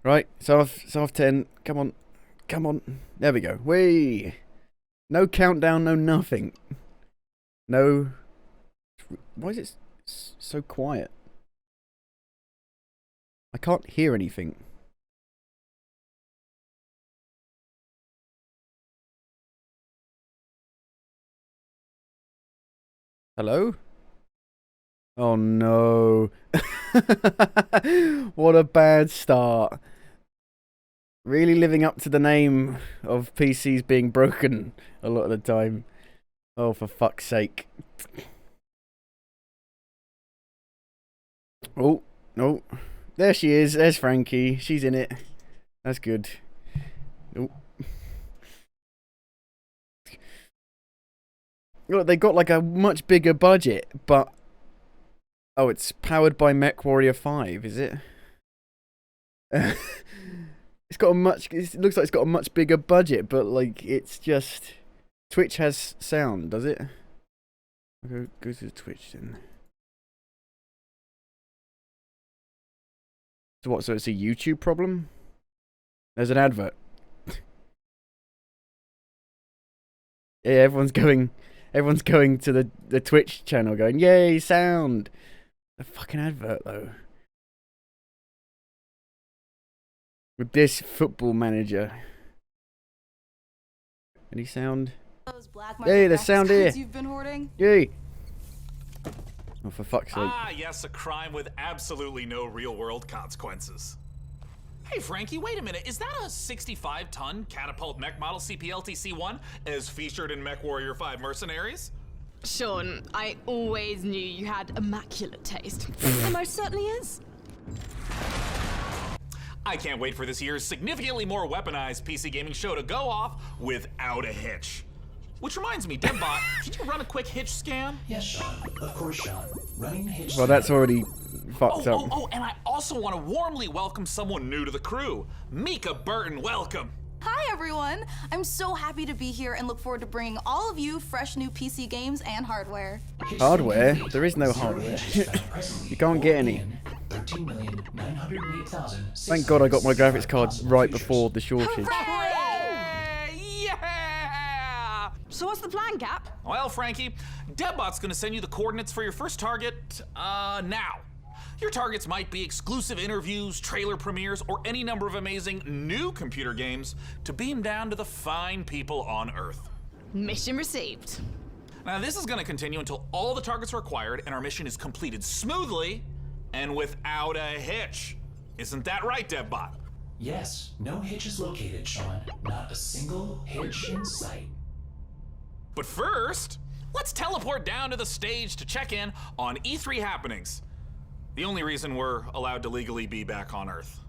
Right, it's off 10. Come on. Come on. There we go. Whee! No countdown, no nothing. No. Why is it so quiet? I can't hear anything. Hello? Oh no. What a bad start. Really living up to the name of PCs being broken a lot of the time. Oh, for fuck's sake. Oh, no. There she is. There's Frankie. She's in it. That's good. Oh. Look, they got like a much bigger budget, but... Oh, it's powered by MechWarrior 5, is it? It's got a much... It looks like it's got a much bigger budget, but like, it's just... Twitch has sound, does it? Go to Twitch then. So what, so it's a YouTube problem? There's an advert. Yeah, everyone's going to the Twitch channel going, yay, sound! A fucking advert though. With this football manager. Any sound? Yay, there's sound here! You've been hoarding? Yay! Oh, for fuck's sake. Ah, yes, a crime with absolutely no real-world consequences. Hey, Frankie, wait a minute. Is that a 65-ton catapult mech model CPLTC-1 as featured in MechWarrior 5 Mercenaries? Sean, I always knew you had immaculate taste. It most certainly is. I can't wait for this year's significantly more weaponized PC gaming show to go off without a hitch. Which reminds me, Deadbot, can you run a quick hitch scan? Yes, Sean. Of course, Sean. Running hitch. Well, that's already fucked up. Oh, and I also want to warmly welcome someone new to the crew. Mika Burton, welcome. Hi everyone! I'm so happy to be here and look forward to bringing all of you fresh new PC games and hardware. Hardware? There is no hardware. You can't get any. Thank God I got my graphics card right before the shortage. Yeah! So what's the plan, Cap? Well, Frankie, Deadbot's gonna send you the coordinates for your first target, now. Your targets might be exclusive interviews, trailer premieres, or any number of amazing new computer games to beam down to the fine people on Earth. Mission received. Now, this is gonna continue until all the targets are acquired and our mission is completed smoothly and without a hitch. Isn't that right, Deadbot? Yes, no hitch is located, Sean. Not a single hitch in sight. But first, let's teleport down to the stage to check in on E3 happenings. The only reason we're allowed to legally be back on Earth.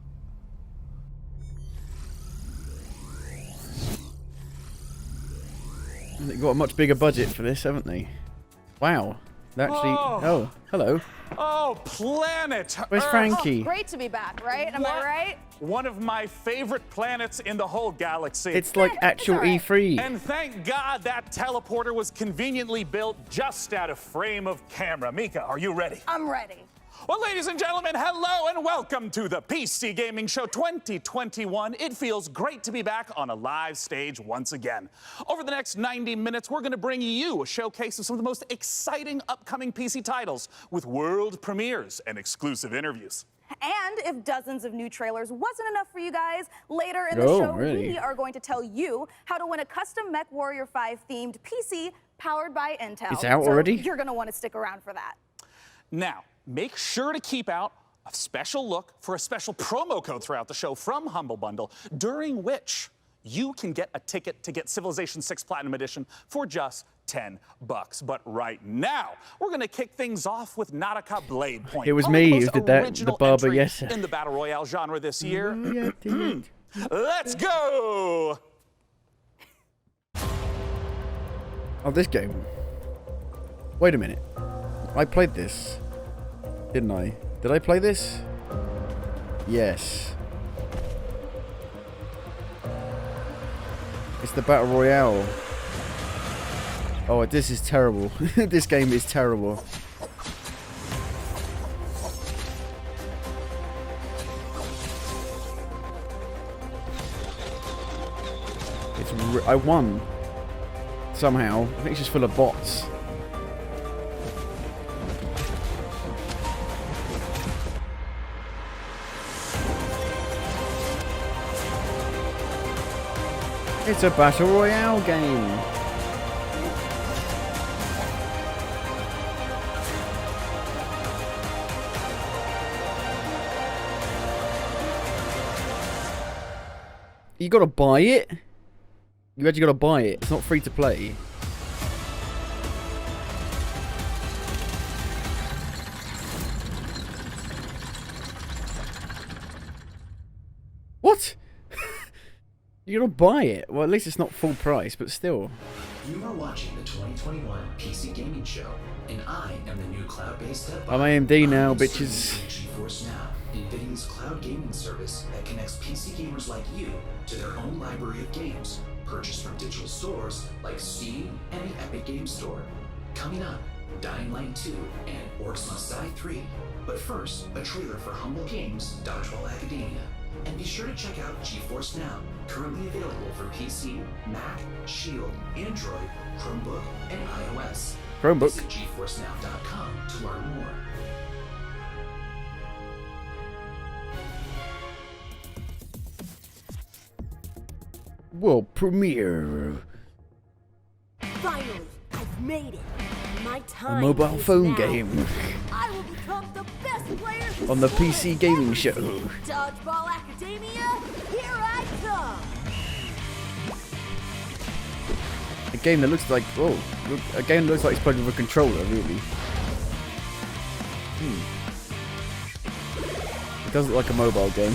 They've got a much bigger budget for this, haven't they? Wow. They actually... Oh, hello. Oh, planet Where's Earth. Frankie? Great to be back, right? Am I right? One of my favorite planets in the whole galaxy. It's like actual alright. E3. And thank God that teleporter was conveniently built just out of frame of camera. Mika, are you ready? I'm ready. Well, ladies and gentlemen, hello and welcome to the PC Gaming Show 2021. It feels great to be back on a live stage once again. Over the next 90 minutes, we're going to bring you a showcase of some of the most exciting upcoming PC titles with world premieres and exclusive interviews. And if dozens of new trailers wasn't enough for you guys, later in the Oh, show, really? we are going to tell you how to win a custom MechWarrior 5 themed PC powered by Intel. It's out So already? You're going to want to stick around for that. Now, make sure to keep out a special look for a special promo code throughout the show from Humble Bundle, during which you can get a ticket to get Civilization 6 Platinum Edition for just $10. But right now, we're going to kick things off with Nautica Blade Point. It was probably me the who most did that, the original barber, entry yes. in the Battle Royale genre this year. Yeah, did. Let's go! Oh, this game. Wait a minute. I played this. Didn't I? Did I play this? Yes. It's the Battle Royale. Oh, this is terrible. This game is terrible. I won. Somehow. I think it's just full of bots. It's a battle royale game. You gotta buy it? You actually gotta buy it. It's not free to play. What? You gotta buy it. Well, at least it's not full price, but still. You are watching the 2021 PC Gaming Show, and I am the new cloud-based dev bot. I'm AMD now, I'm bitches. GeForce Now, NVIDIA's cloud gaming service that connects PC gamers like you to their own library of games, purchased from digital stores like Steam and the Epic Games Store. Coming up, Dying Light 2 and Orcs Must Die 3. But first, a trailer for Humble Games' Dodgeball Academia. And be sure to check out GeForce Now, currently available for PC, Mac, Shield, Android, Chromebook, and iOS. Chromebook. Visit GeForceNow.com to learn more. World premiere. Finally, I've made it. My A time mobile is phone now. game. I will become the best player On the PC scoring gaming show. everything. Dodgeball Academia, here I come. A game that looks like a game that looks like it's played with a controller, really. It does look like a mobile game.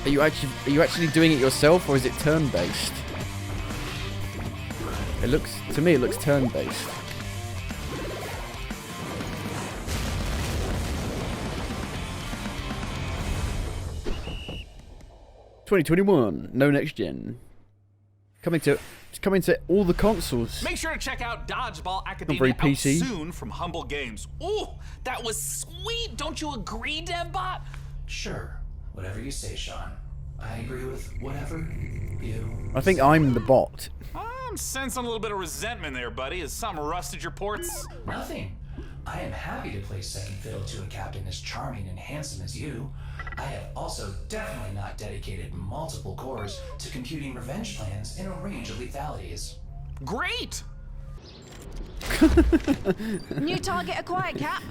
Are you actually doing it yourself, or is it turn-based? To me it looks turn-based. ...2021, no next gen. It's coming to all the consoles. Make sure to check out Dodgeball very Academia out PC. soon from Humble Games. Ooh, that was sweet. Don't you agree, DevBot? Sure, whatever you say, Sean. I agree with whatever you I think I'm the bot. I'm sensing a little bit of resentment there, buddy. Has something rusted your ports? Nothing. I am happy to play second fiddle to a captain as charming and handsome as you. I have also definitely not dedicated multiple cores to computing revenge plans in a range of lethalities. Great! New target acquired, Cap.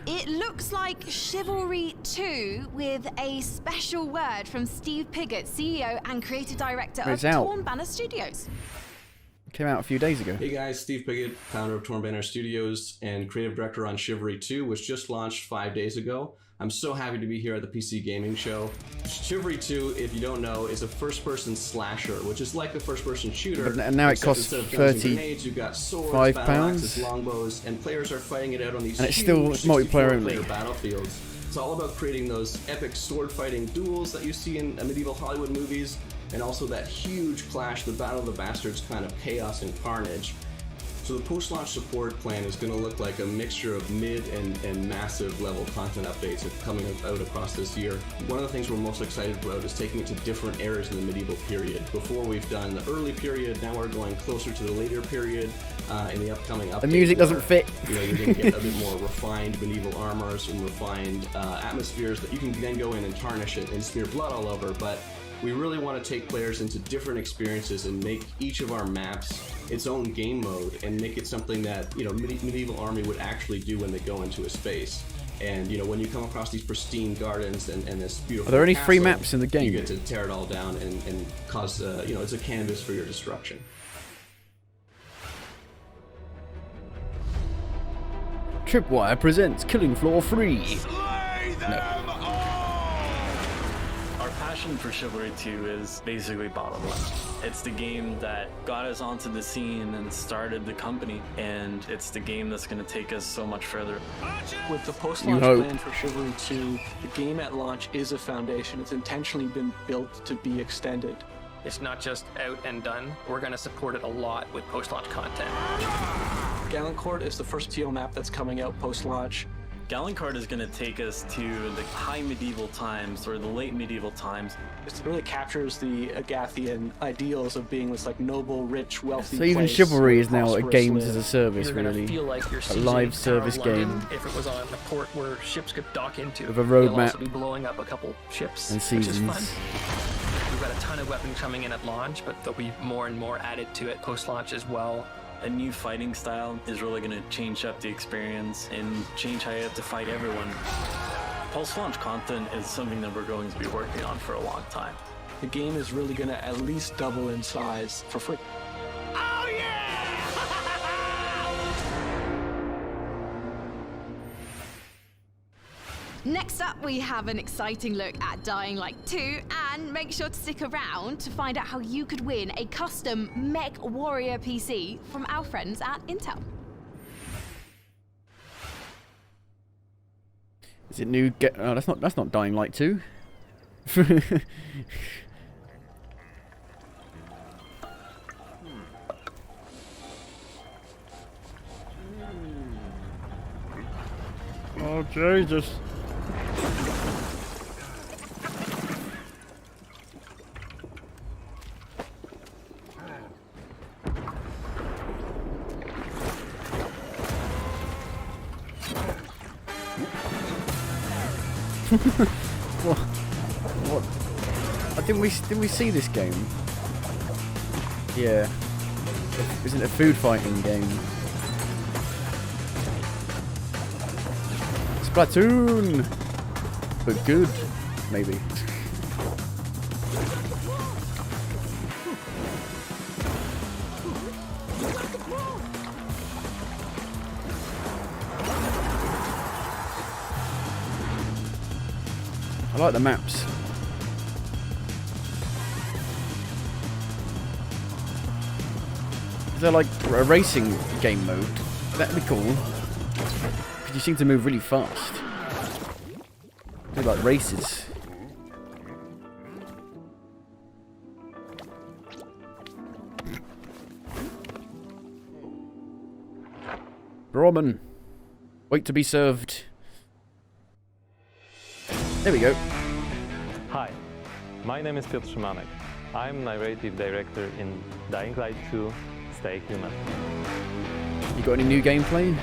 It looks like Chivalry 2 with a special word from Steve Piggott, CEO and creative director of It's out. Torn Banner Studios. Came out a few days ago. Hey guys, Steve Piggott, founder of Torn Banner Studios and creative director on Chivalry 2, which just launched 5 days ago. I'm so happy to be here at the PC Gaming Show. Chivalry 2, if you don't know, is a first-person slasher, which is like a first-person shooter. But now it except costs instead of guns and 30 grenades, you've got swords, £5, battle axes, longbows, and players are fighting it out on these and it's huge still multiplayer only. 64-player battlefields. It's all about creating those epic sword-fighting duels that you see in medieval Hollywood movies, and also that huge clash, the Battle of the Bastards kind of chaos and carnage. So the post-launch support plan is going to look like a mixture of mid and massive level content updates coming out across this year. One of the things we're most excited about is taking it to different eras in the medieval period. Before we've done the early period, now we're going closer to the later period in the upcoming updates. The music doesn't fit. You know, you're going to get a bit more refined medieval armors and refined atmospheres that you can then go in and tarnish it and smear blood all over. But we really want to take players into different experiences and make each of our maps its own game mode and make it something that, you know, medieval army would actually do when they go into a space. And, you know, when you come across these pristine gardens and this beautiful Are there any castle, free maps in the game? You get to tear it all down and cause, you know, it's a canvas for your destruction. Tripwire presents Killing Floor 3. Our passion for Chivalry 2 is basically bottom line. It's the game that got us onto the scene and started the company, and it's the game that's going to take us so much further. With the post-launch hope. plan for Chivalry 2, the game at launch is a foundation. It's intentionally been built to be extended. It's not just out and done. We're going to support it a lot with post-launch content. Gallancourt is the first TO map that's coming out post-launch. Gallancourt is going to take us to the high medieval times or the late medieval times. It really captures the Agathian ideals of being this like noble, rich, wealthy So even place Chivalry where is now a prosperous games live. as a service, You're going really. to feel like you're A seizing live Tower service of London game. if it was on a port where ships could dock into. With a You'll roadmap also be blowing up a couple ships, and which is fun. seasons. We've got a ton of weapons coming in at launch, but there'll be more and more added to it post-launch as well. A new fighting style is really going to change up the experience and change how you have to fight everyone. Post-launch content is something that we're going to be working on for a long time. The game is really going to at least double in size for free. Oh yeah! Next up, we have an exciting look at Dying Light 2, and make sure to stick around to find out how you could win a custom Mech Warrior PC from our friends at Intel. Is it new? Oh, that's not Dying Light 2. Oh Jesus! What? Didn't we see this game? Yeah. Isn't it a food fighting game? Splatoon! But good, maybe. I like the maps. Is there like a racing game mode? That'd be cool. Because you seem to move really fast. Do like races. Ramen. Wait to be served. There we go. Hi, my name is Piotr Szymanek. I'm narrative director in Dying Light 2, Stay Human. You got any new gameplay?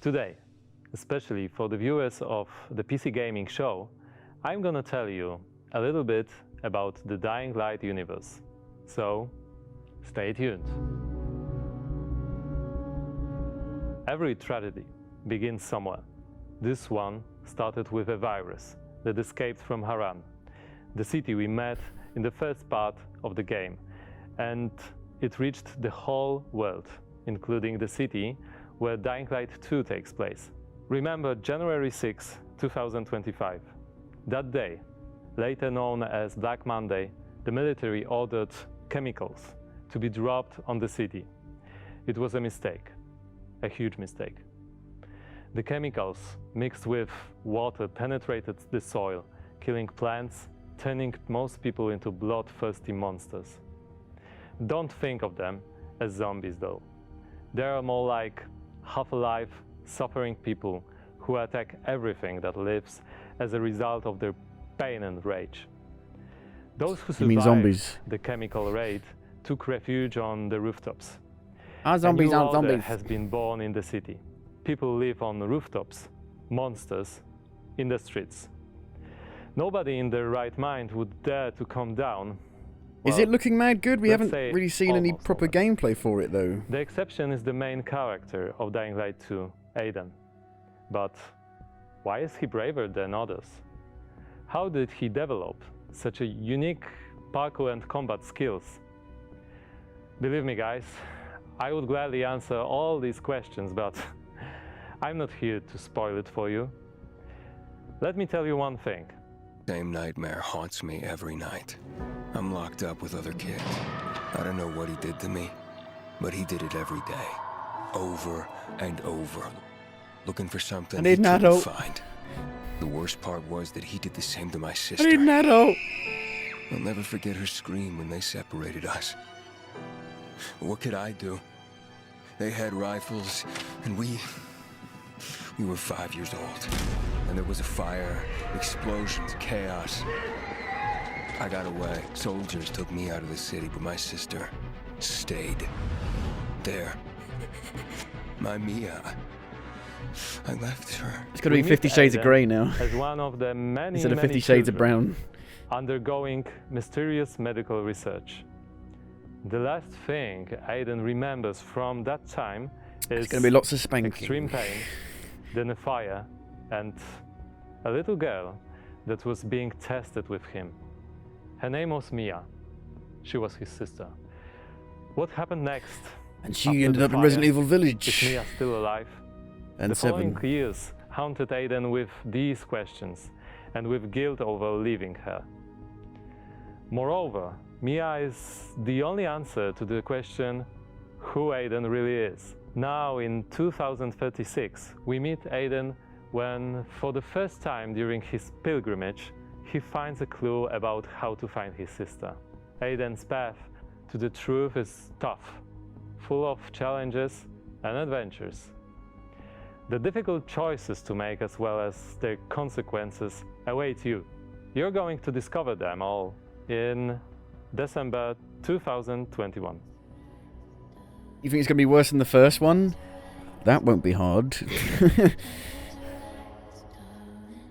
Today, especially for the viewers of the PC Gaming Show, I'm gonna tell you a little bit about the Dying Light universe. So, stay tuned. Every tragedy begins somewhere. This one started with a virus that escaped from Haran, the city we met in the first part of the game, and it reached the whole world, including the city where Dying Light 2 takes place. Remember January 6, 2025. That day, later known as Black Monday, the military ordered chemicals to be dropped on the city. It was a mistake, a huge mistake. The chemicals mixed with water penetrated the soil, killing plants, turning most people into bloodthirsty monsters. Don't think of them as zombies though. They are more like half-alive, suffering people who attack everything that lives as a result of their pain and rage. Those who survived the chemical raid took refuge on the rooftops. Zombies aren't order zombies. has been born in the city. People live on the rooftops, monsters in the streets. Nobody in their right mind would dare to come down. Is it looking mad good? We let's haven't say really seen any proper gameplay for it though. The exception is the main character of Dying Light 2, Aiden. But why is he braver than others? How did he develop such a unique parkour and combat skills? Believe me guys, I would gladly answer all these questions, but I'm not here to spoil it for you. Let me tell you one thing. Same nightmare haunts me every night. I'm locked up with other kids. I don't know what he did to me, but he did it every day. Over and over. Looking for something I need he an couldn't adult. find. The worst part was that he did the same to my I sister. need an adult. I'll never forget her scream when they separated us. What could I do? They had rifles, and we were 5 years old. And there was a fire, explosions, chaos. I got away. Soldiers took me out of the city, but my sister stayed there. My Mia. I left her. It's going to be 50 Shades of Grey now. As one of the many, Instead of many 50 Shades of children Brown. undergoing mysterious medical research. The last thing Aiden remembers from that time is It's going to be lots of spanking. extreme pain, then a fire, and a little girl that was being tested with him. Her name was Mia. She was his sister. What happened next? And she after ended the up in fire? Resident Evil Is Village. Mia still alive? And The 7. following years haunted Aiden with these questions and with guilt over leaving her. Moreover, Mia is the only answer to the question who Aiden really is. Now in 2036, we meet Aiden when, for the first time during his pilgrimage, he finds a clue about how to find his sister. Aiden's path to the truth is tough, full of challenges and adventures. The difficult choices to make as well as their consequences await you. You're going to discover them all in December 2021. You think it's going to be worse than the first one? That won't be hard.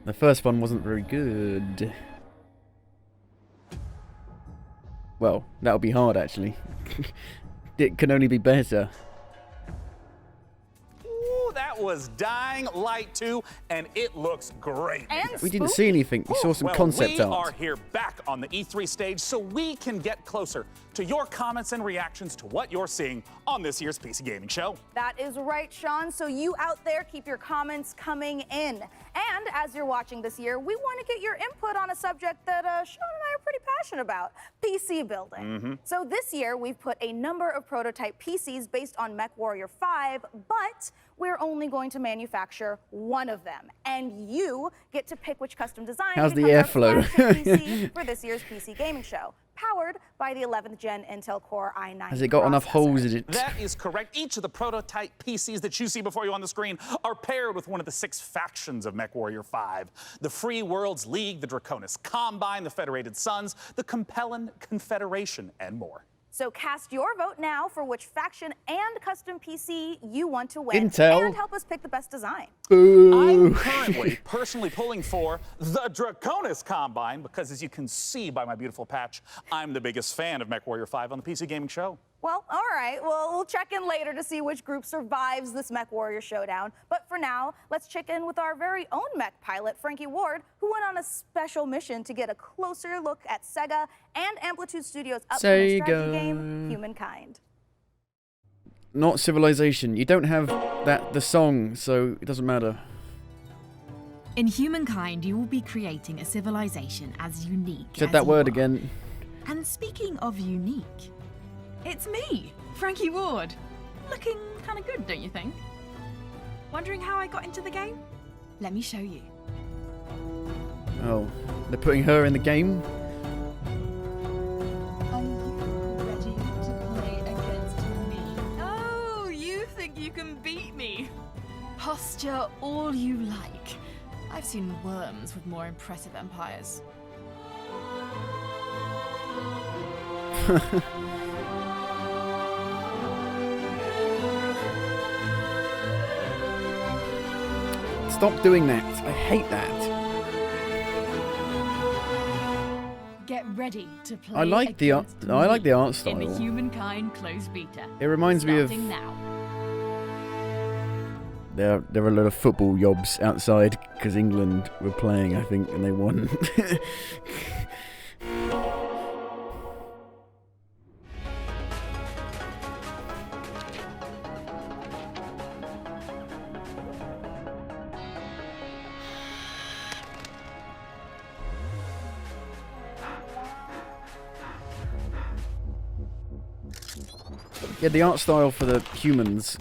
The first one wasn't very good. Well, that'll be hard actually. It can only be better. Ooh, that was Dying Light 2, and it looks great. And We didn't see anything. We saw some concept we are art. here back on the E3 stage so we can get closer to your comments and reactions to what you're seeing on this year's PC Gaming Show. That is right, Sean. So you out there, keep your comments coming in. And as you're watching this year, we want to get your input on a subject that Sean and I are pretty passionate about, PC building. So this year, we've put a number of prototype PCs based on MechWarrior 5, but we're only going to manufacture one of them. And you get to pick which custom design How's the becomes our airflow? flagship PC for this year's PC Gaming Show, powered by the 11th Gen Intel Core i9 Has it got enough processor. holes in it? That is correct. Each of the prototype PCs that you see before you on the screen are paired with one of the 6 factions of MechWarrior 5. The Free Worlds League, the Draconis Combine, the Federated Sons, the Compellin Confederation, and more. So cast your vote now for which faction and custom PC you want to win. Intel. And help us pick the best design. I'm currently personally pulling for the Draconis Combine because, as you can see by my beautiful patch, I'm the biggest fan of MechWarrior 5 on the PC Gaming Show. Well, all right. Well, we'll check in later to see which group survives this MechWarrior showdown. But for now, let's check in with our very own mech pilot, Frankie Ward, who went on a special mission to get a closer look at Sega and Amplitude Studios' upcoming strategy game, Humankind. Not Civilization. You don't have the song, so it doesn't matter. In Humankind, you will be creating a civilization as unique Said as that you word are. again. And speaking of unique, it's me, Frankie Ward. Looking kind of good, don't you think? Wondering how I got into the game? Let me show you. Oh, they're putting her in the game? Are you ready to play against me? Oh, you think you can beat me? Posture all you like. I've seen worms with more impressive empires. Stop doing that. I hate that. Get ready to play I like the art. against I like the art me style. in the Humankind closed beta. It reminds me of. Starting now. There are a lot of football yobs outside because England were playing, I think, and they won. Yeah, the art style for the humans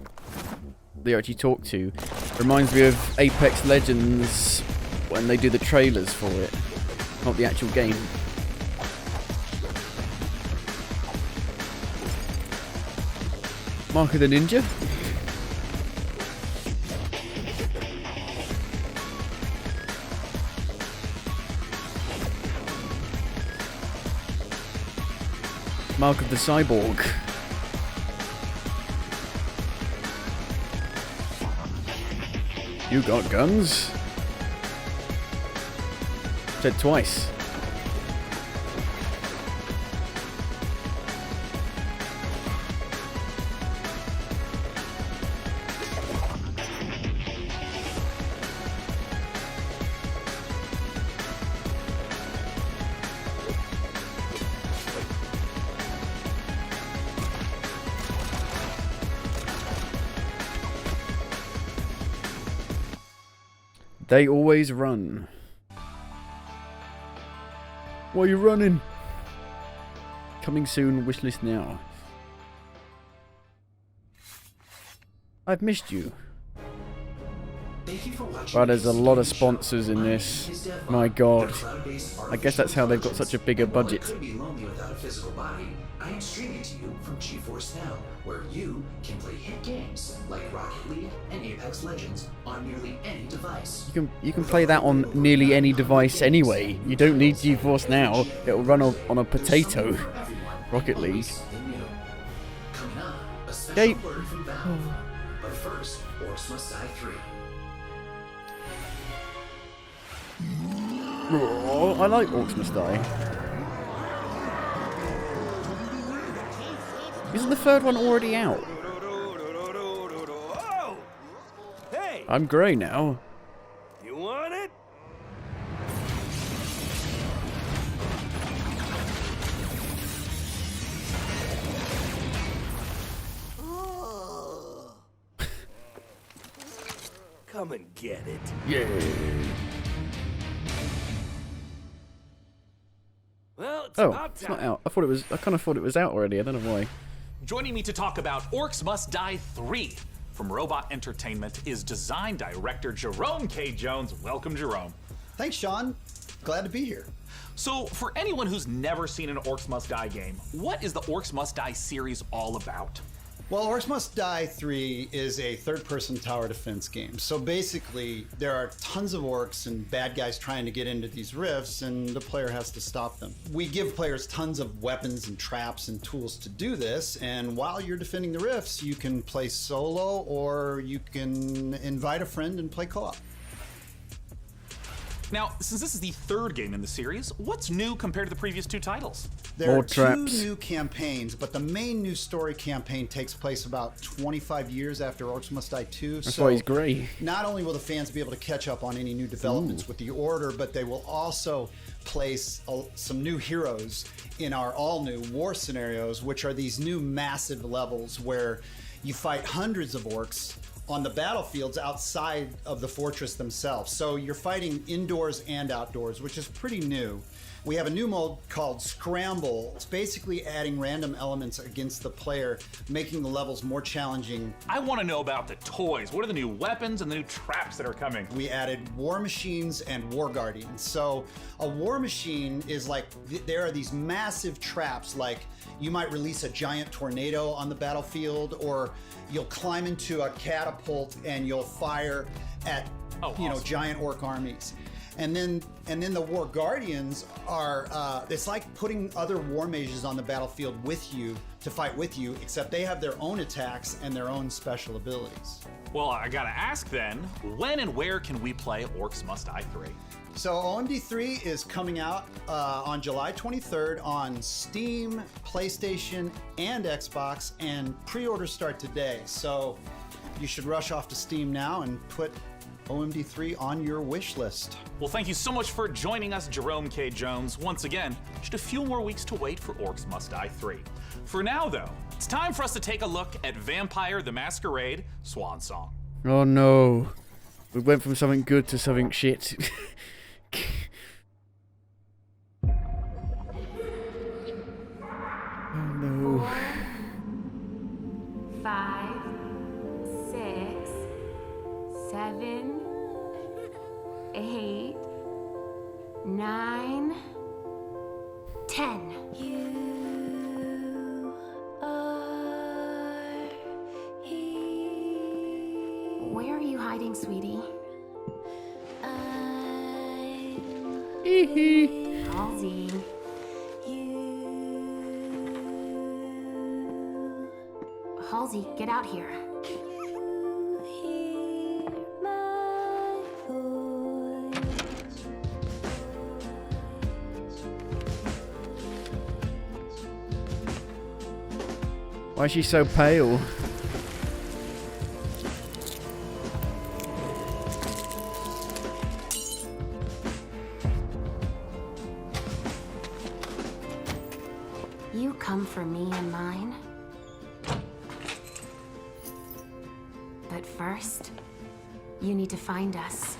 they actually talk to reminds me of Apex Legends when they do the trailers for it, not the actual game. Mark of the Ninja. Mark of the Cyborg. You got guns? Said twice. They always run. Why are you running? Coming soon, wishlist now. I've missed you. Thank you for watching. Wow, there's a lot of sponsors in this. My god. I guess that's how they've got such a bigger budget. Could be lonely without a physical body. I am streaming to you from GeForce Now, where you can play hit games like Rocket League and Apex Legends on nearly any device. You can play that on nearly any device anyway. You don't need GeForce Now. It'll run on a potato. Rocket League. Coming up, a special Escape. word from Valve. But first, Orcs Must Die 3. Oh, I like Orcs Must Die. Isn't the third one already out? Hey, I'm grey now. you want it? Come and get it. Yeah. Well, it's Oh, about it's time. not out. I kind of thought it was out already. I don't know why. Joining me to talk about Orcs Must Die 3 from Robot Entertainment is design director Jerome K. Jones. Welcome, Jerome. Thanks, Sean. Glad to be here. So, for anyone who's never seen an Orcs Must Die game, what is the Orcs Must Die series all about? Well, Orcs Must Die 3 is a third-person tower defense game. So basically, there are tons of orcs and bad guys trying to get into these rifts, and the player has to stop them. We give players tons of weapons and traps and tools to do this, and while you're defending the rifts, you can play solo, or you can invite a friend and play co-op. Now, since this is the third game in the series, what's new compared to the previous two titles? There are two new campaigns, but the main new story campaign takes place about 25 years after Orcs Must Die 2. That's why he's grey. Not only will the fans be able to catch up on any new developments with the Order, but they will also place some new heroes in our all-new war scenarios, which are these new massive levels where you fight hundreds of orcs on the battlefields outside of the fortress themselves. So you're fighting indoors and outdoors, which is pretty new. We have a new mode called Scramble. It's basically adding random elements against the player, making the levels more challenging. I want to know about the toys. What are the new weapons and the new traps that are coming? We added war machines and war guardians. So a war machine is like, there are these massive traps, like you might release a giant tornado on the battlefield, or you'll climb into a catapult and you'll fire at giant orc armies. And then the War Guardians are, it's like putting other war mages on the battlefield with you to fight with you, except they have their own attacks and their own special abilities. Well, I gotta ask then, when and where can we play Orcs Must Die 3? So OMD3 is coming out on July 23rd on Steam, PlayStation, and Xbox, and pre-orders start today. So you should rush off to Steam now and put OMD3 on your wish list. Well, thank you so much for joining us, Jerome K. Jones. Once again, just a few more weeks to wait for Orcs Must Die 3. For now, though, it's time for us to take a look at Vampire the Masquerade Swan Song. Oh no. We went from something good to something shit. Oh no. 5, 6, 7, 8, 9, 10. Where are you hiding, sweetie? Halsey. Halsey, get out here. Why is she so pale? You come for me and mine. But first, you need to find us.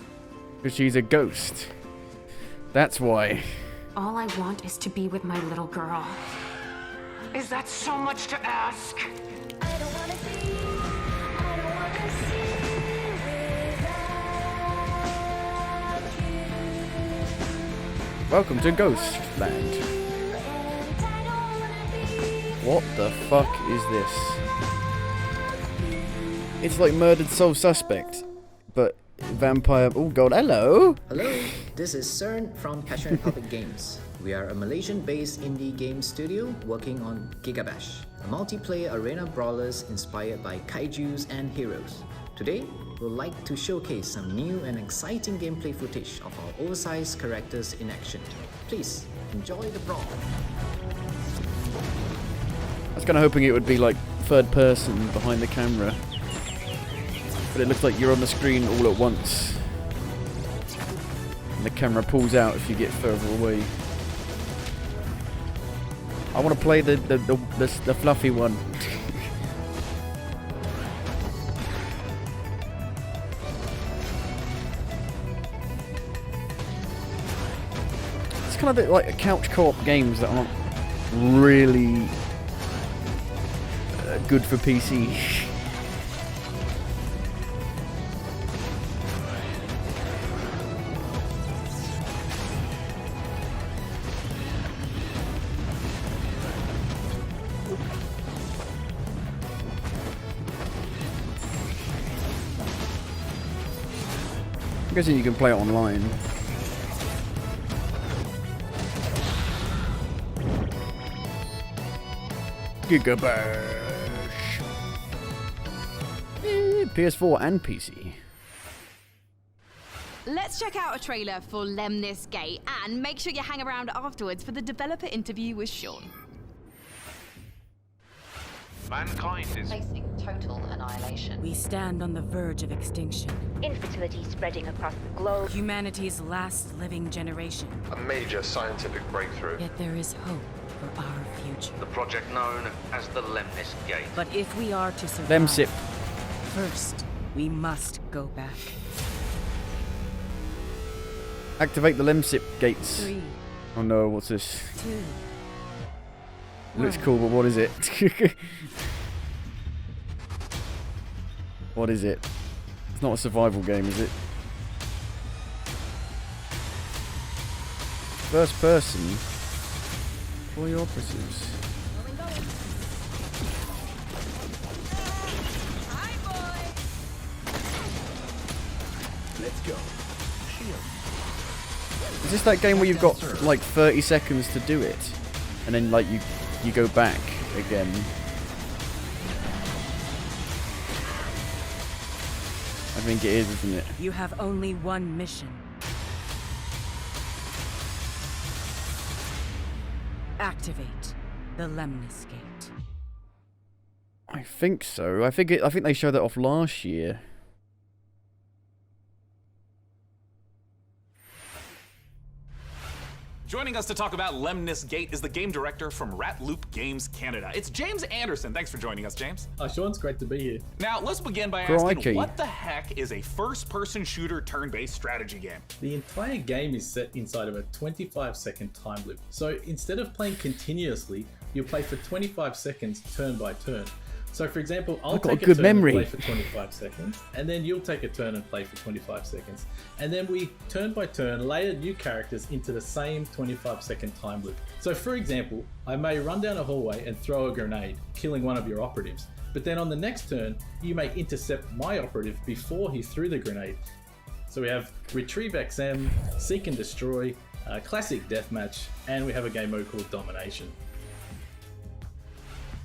Because she's a ghost. That's why. All I want is to be with my little girl. Is that so much to ask? Welcome to Ghostland. What the fuck is this? It's like Murdered Soul Suspect, but vampire. Oh god, hello! Hello, this is CERN from Passion Republic Games. We are a Malaysian-based indie game studio working on Gigabash, a multiplayer arena brawlers inspired by kaijus and heroes. Today, we'd like to showcase some new and exciting gameplay footage of our oversized characters in action. Please, enjoy the brawl. I was kind of hoping it would be like third person behind the camera. But it looks like you're on the screen all at once. And the camera pulls out if you get further away. I want to play the fluffy one. It's kind of like couch co-op games that aren't really good for PC. I'm guessing you can play it online. Gigabash. PS4 and PC. Let's check out a trailer for Lemnis Gate and make sure you hang around afterwards for the developer interview with Sean. Mankind is facing total annihilation. We stand on the verge of extinction. Infertility spreading across the globe. Humanity's last living generation. A major scientific breakthrough. Yet there is hope for our future. The project known as the Lemnis Gate. But if we are to survive, Lemsip. First, we must go back. Activate the Lemsip gates. 3. Oh no, what's this? 2. It looks cool, but what is it? What is it? It's not a survival game, is it? First person. For your operatives. Let's go. Is this that game where you've got like 30 seconds to do it? And then like you go back again? I think it is, isn't it? You have only one mission. Activate the Lemnis Gate. I think so. I think they showed that off last year. Joining us to talk about Lemnis Gate is the game director from Rat Loop Games Canada. It's James Anderson. Thanks for joining us, James. Sean, it's great to be here. Now, let's begin by Crikey. asking, what the heck is a first-person shooter turn-based strategy game? The entire game is set inside of a 25-second time loop. So instead of playing continuously, you'll play for 25 seconds turn by turn. So, for example, I'll I've got a take a good turn memory. and play for 25 seconds, and then you'll take a turn and play for 25 seconds. And then we, turn by turn, layer new characters into the same 25-second time loop. So, for example, I may run down a hallway and throw a grenade, killing one of your operatives. But then on the next turn, you may intercept my operative before he threw the grenade. So we have Retrieve XM, Seek and Destroy, Classic Deathmatch, and we have a game mode called Domination.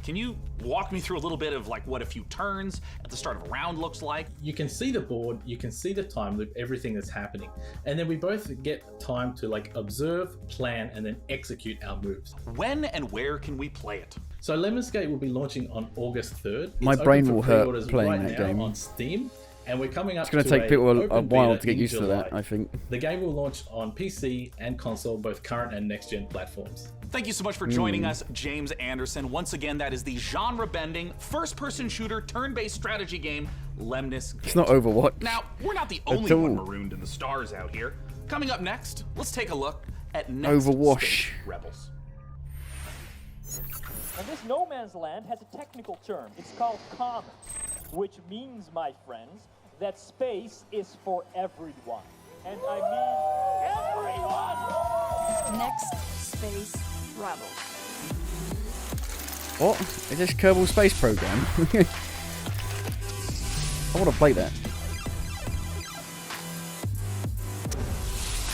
Can you walk me through a little bit of like what a few turns at the start of a round looks like? You can see the board, you can see the time loop, everything that's happening. And then we both get time to like observe, plan, and then execute our moves. When and where can we play it? So Lemon Skate will be launching on August 3rd. My It's brain open for will hurt pre-orders playing right that now game. on Steam. And we're coming up It's going to to take people a open while beta to get in used to that, July. I think. The game will launch on PC and console, both current and next-gen platforms. Thank you so much for joining us, James Anderson. Once again, that is the genre-bending, first-person shooter, turn-based strategy game, Lemnis Gate. It's not Overwatch. Now, we're not the At only one all. marooned in the stars out here. Coming up next, let's take a look at Next Overwatch. Space Rebels. And this no man's land has a technical term. It's called common, which means, my friends, that space is for everyone. And I mean everyone! Next Space Rebels. What? Is this Kerbal Space Program? I want to play that.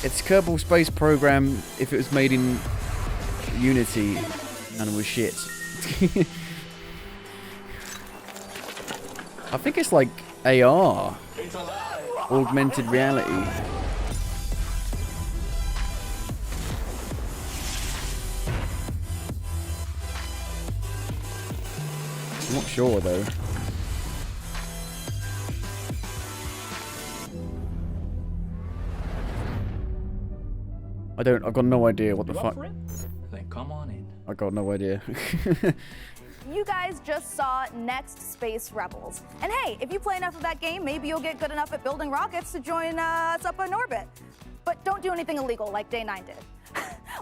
It's Kerbal Space Program if it was made in Unity and it was shit. I think it's like AR. Augmented reality. I'm not sure though. I've got no idea what the fuck. Then come on in. I got no idea. You guys just saw Next Space Rebels. And hey, if you play enough of that game, maybe you'll get good enough at building rockets to join us up in orbit. But don't do anything illegal like Day 9 did.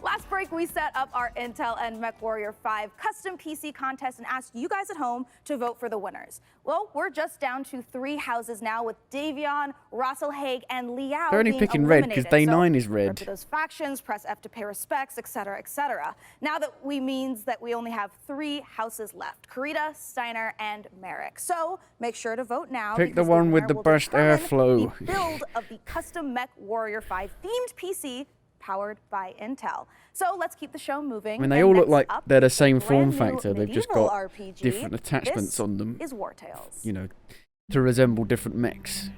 Last break, we set up our Intel and MechWarrior 5 custom PC contest and asked you guys at home to vote for the winners. Well, we're just down to 3 houses now with Davion, Russell Haig, and Liao They're only being picking red because eliminated. Day So 9 is remember red. to those factions, press F to pay respects, etc., etc. Now that means that we only have 3 houses left: Karita, Steiner, and Merrick. So make sure to vote now. Pick the because one with winner the will best determine airflow. The build of the custom MechWarrior 5 themed PC powered by Intel. So let's keep the show moving. I mean, they And all look next like up, they're the same brand form new factor. They've just medieval got RPG. different attachments This on them. is War Tales. You know, to resemble different mechs.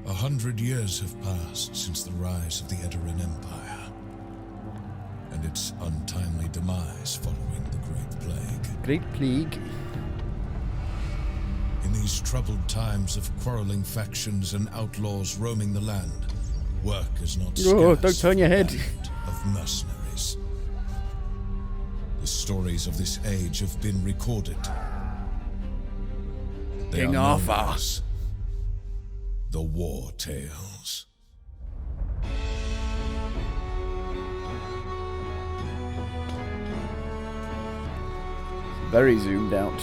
100 years have passed since the rise of the Edoran Empire and its untimely demise following the Great Plague. Great Plague. In these troubled times of quarreling factions and outlaws roaming the land, work is not Oh, scarce don't turn your for the head. band of mercenaries. The stories of this age have been recorded. They King are known Arthur. as the War Tales. Very zoomed out.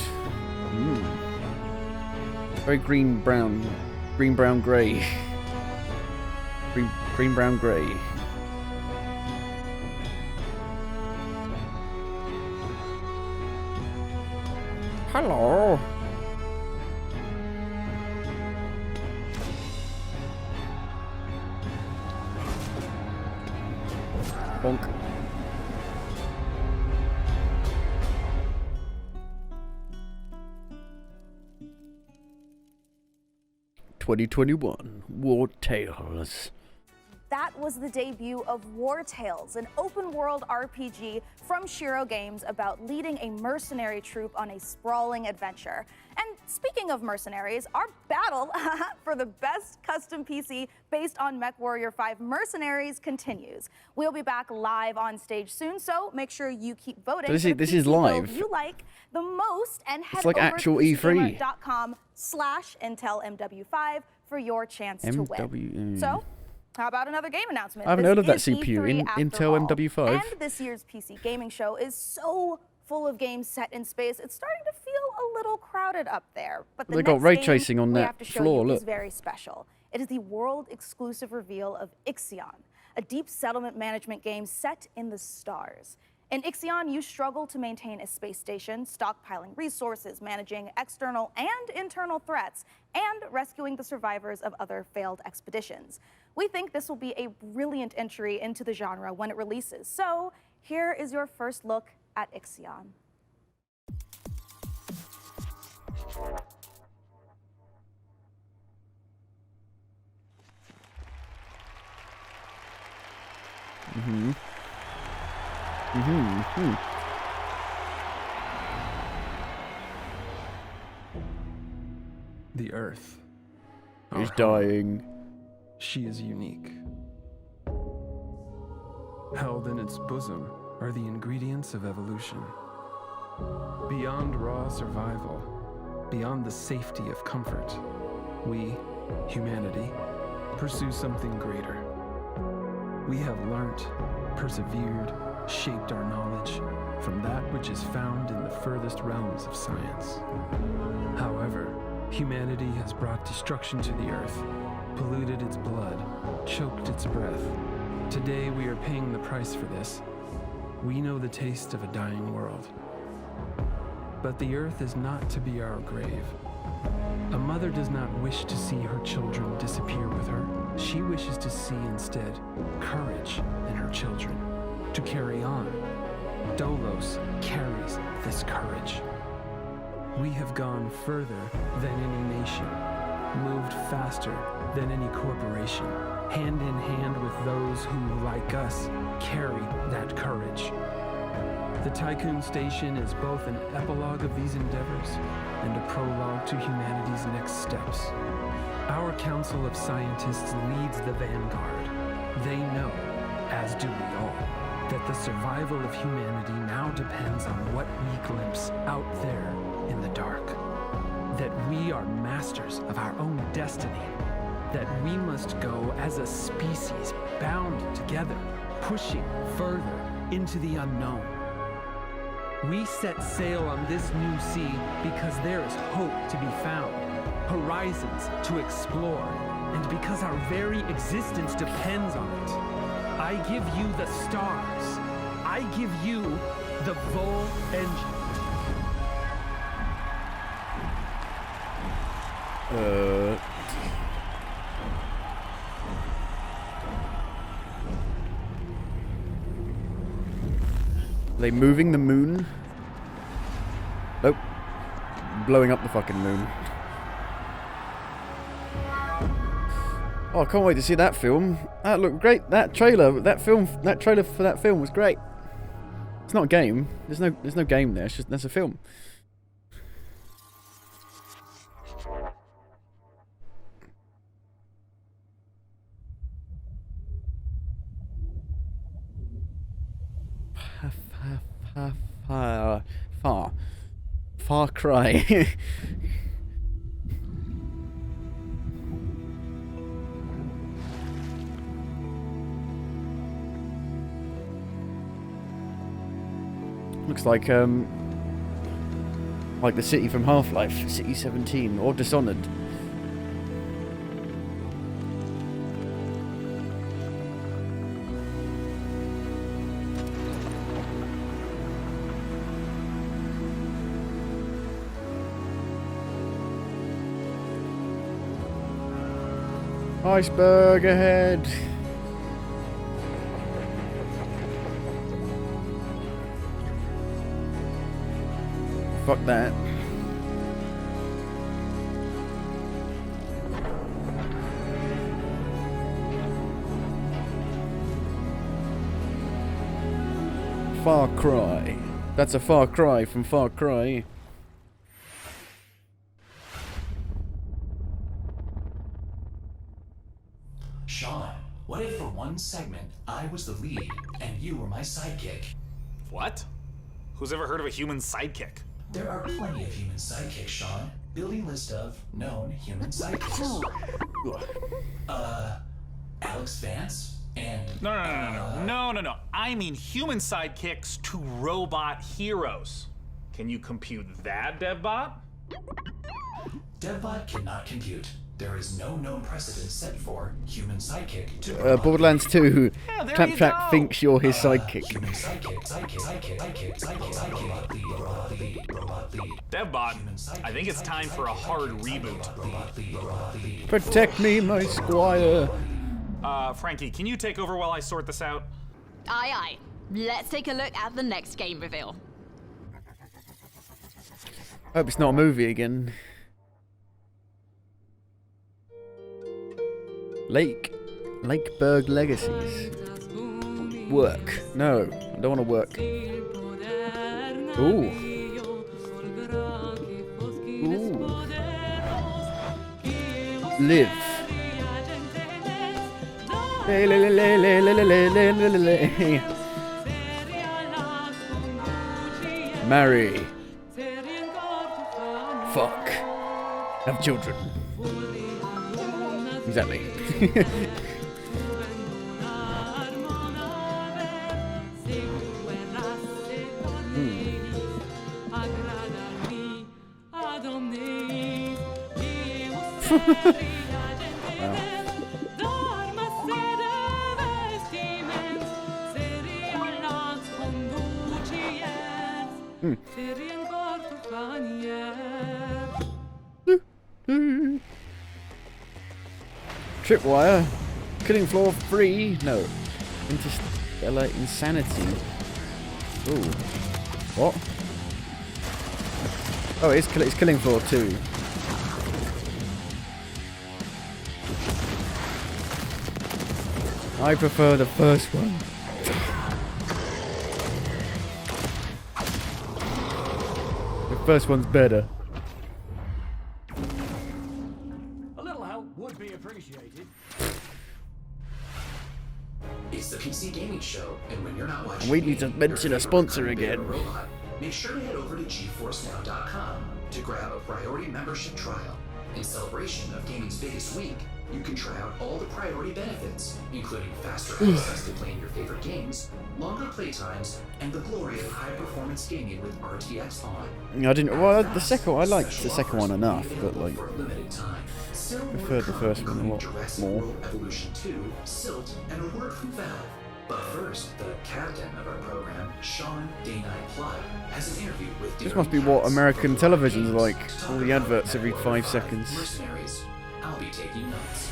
Very green, brown, grey. Green, brown, grey. Hello. Bonk. "2021 War Tales." That was the debut of War Tales, an open-world RPG from Shiro Games about leading a mercenary troop on a sprawling adventure. And speaking of mercenaries, our battle for the best custom PC based on MechWarrior 5 Mercenaries continues. We'll be back live on stage soon, so make sure you keep voting. So this for is- the this is PC build live? you like the most, and head like over actual to E3. PCGamer.com/IntelMW5 for your chance to win. So, how about another game announcement? I haven't This heard of that is CPU, E3 after Intel all. MW5. And this year's PC gaming show is so full of games set in space, it's starting to feel a little crowded up there. But the They got next ray game tracing on we that have to show floor, you look. is very special. It is the world-exclusive reveal of Ixion, a deep settlement management game set in the stars. In Ixion, you struggle to maintain a space station, stockpiling resources, managing external and internal threats, and rescuing the survivors of other failed expeditions. We think this will be a brilliant entry into the genre when it releases. So here is your first look at Ixion. Mm-hmm. Mm-hmm. The Earth. He's Our home. dying. She is unique. Held in its bosom are the ingredients of evolution. Beyond raw survival, beyond the safety of comfort, we, humanity, pursue something greater. We have learnt, persevered, shaped our knowledge from that which is found in the furthest realms of science. However, humanity has brought destruction to the earth, polluted its blood, choked its breath. Today we are paying the price for this. We know the taste of a dying world. But the earth is not to be our grave. A mother does not wish to see her children disappear with her. She wishes to see instead courage in her children, to carry on. Dolos carries this courage. We have gone further than any nation, moved faster than any corporation, hand in hand with those who, like us, carry that courage. The Tycoon Station is both an epilogue of these endeavors and a prologue to humanity's next steps. Our Council of Scientists leads the vanguard. They know, as do we all, that the survival of humanity now depends on what we glimpse out there in the dark. That we are masters of our own destiny. That we must go as a species bound together, pushing further into the unknown. We set sail on this new sea because there is hope to be found, horizons to explore, and because our very existence depends on it. I give you the stars. I give you the Vol engine. Are they moving the moon? Nope. Blowing up the fucking moon. Oh, I can't wait to see that film. That looked great. That trailer for that film was great. It's not a game. There's no game there. It's just that's a film. Far Cry. Looks like the city from Half-Life, City 17, or Dishonored. Iceberg ahead. Fuck that. Far Cry. That's a far cry from Far Cry. Sean, what if for one segment I was the lead and you were my sidekick? What? Who's ever heard of a human sidekick? There are plenty of human sidekicks, Sean. Building list of known human sidekicks. Alex Vance, No. I mean human sidekicks to robot heroes. Can you compute that, DevBot? DevBot cannot compute. There is no known precedent set for human sidekick to Borderlands 2. Yeah, there you Claptrap go. thinks you're his sidekick. human sidekick. DevBot, I think it's time for a hard reboot. Protect me, my squire. Frankie, can you take over while I sort this out? Aye, aye. Let's take a look at the next game reveal. Hope it's not a movie again. Lakeburg Legacies. Work. No, I don't want to work. Ooh. Live. Marry. Fuck. Have children. Exactly. Tripwire. Killing Floor 3. No. Interstellar Insanity. Ooh. What? Oh, it's Killing Floor 2. I prefer the first one. The first one's better. A little help would be appreciated. It's the PC Gaming Show, and when you're not watching, We need to mention a sponsor again. robot, make sure to head over to GeForceNow.com to grab a priority membership trial. In celebration of gaming's biggest week, you can try out all the priority benefits, including faster access to playing your favorite games, longer playtimes, and the glory of high-performance gaming with RTX on. I didn't. Well, the second one, I liked the second one enough, but like, Limited time. Still preferred the first one a lot more. Evolution 2, Silt, and a word from Valve. But first, the captain of our program, Sean Day9 Plug, has an interview with This must be what American television's like. All the adverts every 5 seconds. Mercenaries. I'll be taking notes.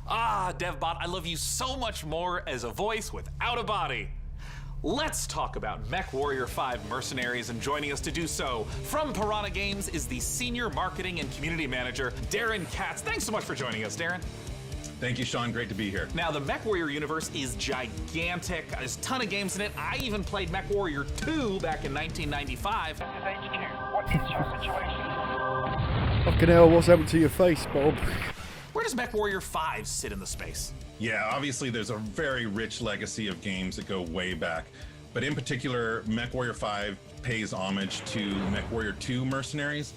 Ah, DevBot, I love you so much more as a voice without a body. Let's talk about MechWarrior 5 Mercenaries, and joining us to do so from Piranha Games is the Senior Marketing and Community Manager, Darren Katz. Thanks so much for joining us, Darren. Thank you, Sean. Great to be here. Now, the MechWarrior universe is gigantic. There's a ton of games in it. I even played MechWarrior 2 back in 1995. What is your situation? Fucking hell, what's happened to your face, Bob? Where does MechWarrior 5 sit in the space? Yeah, obviously there's a very rich legacy of games that go way back. But in particular, MechWarrior 5 pays homage to MechWarrior 2 Mercenaries.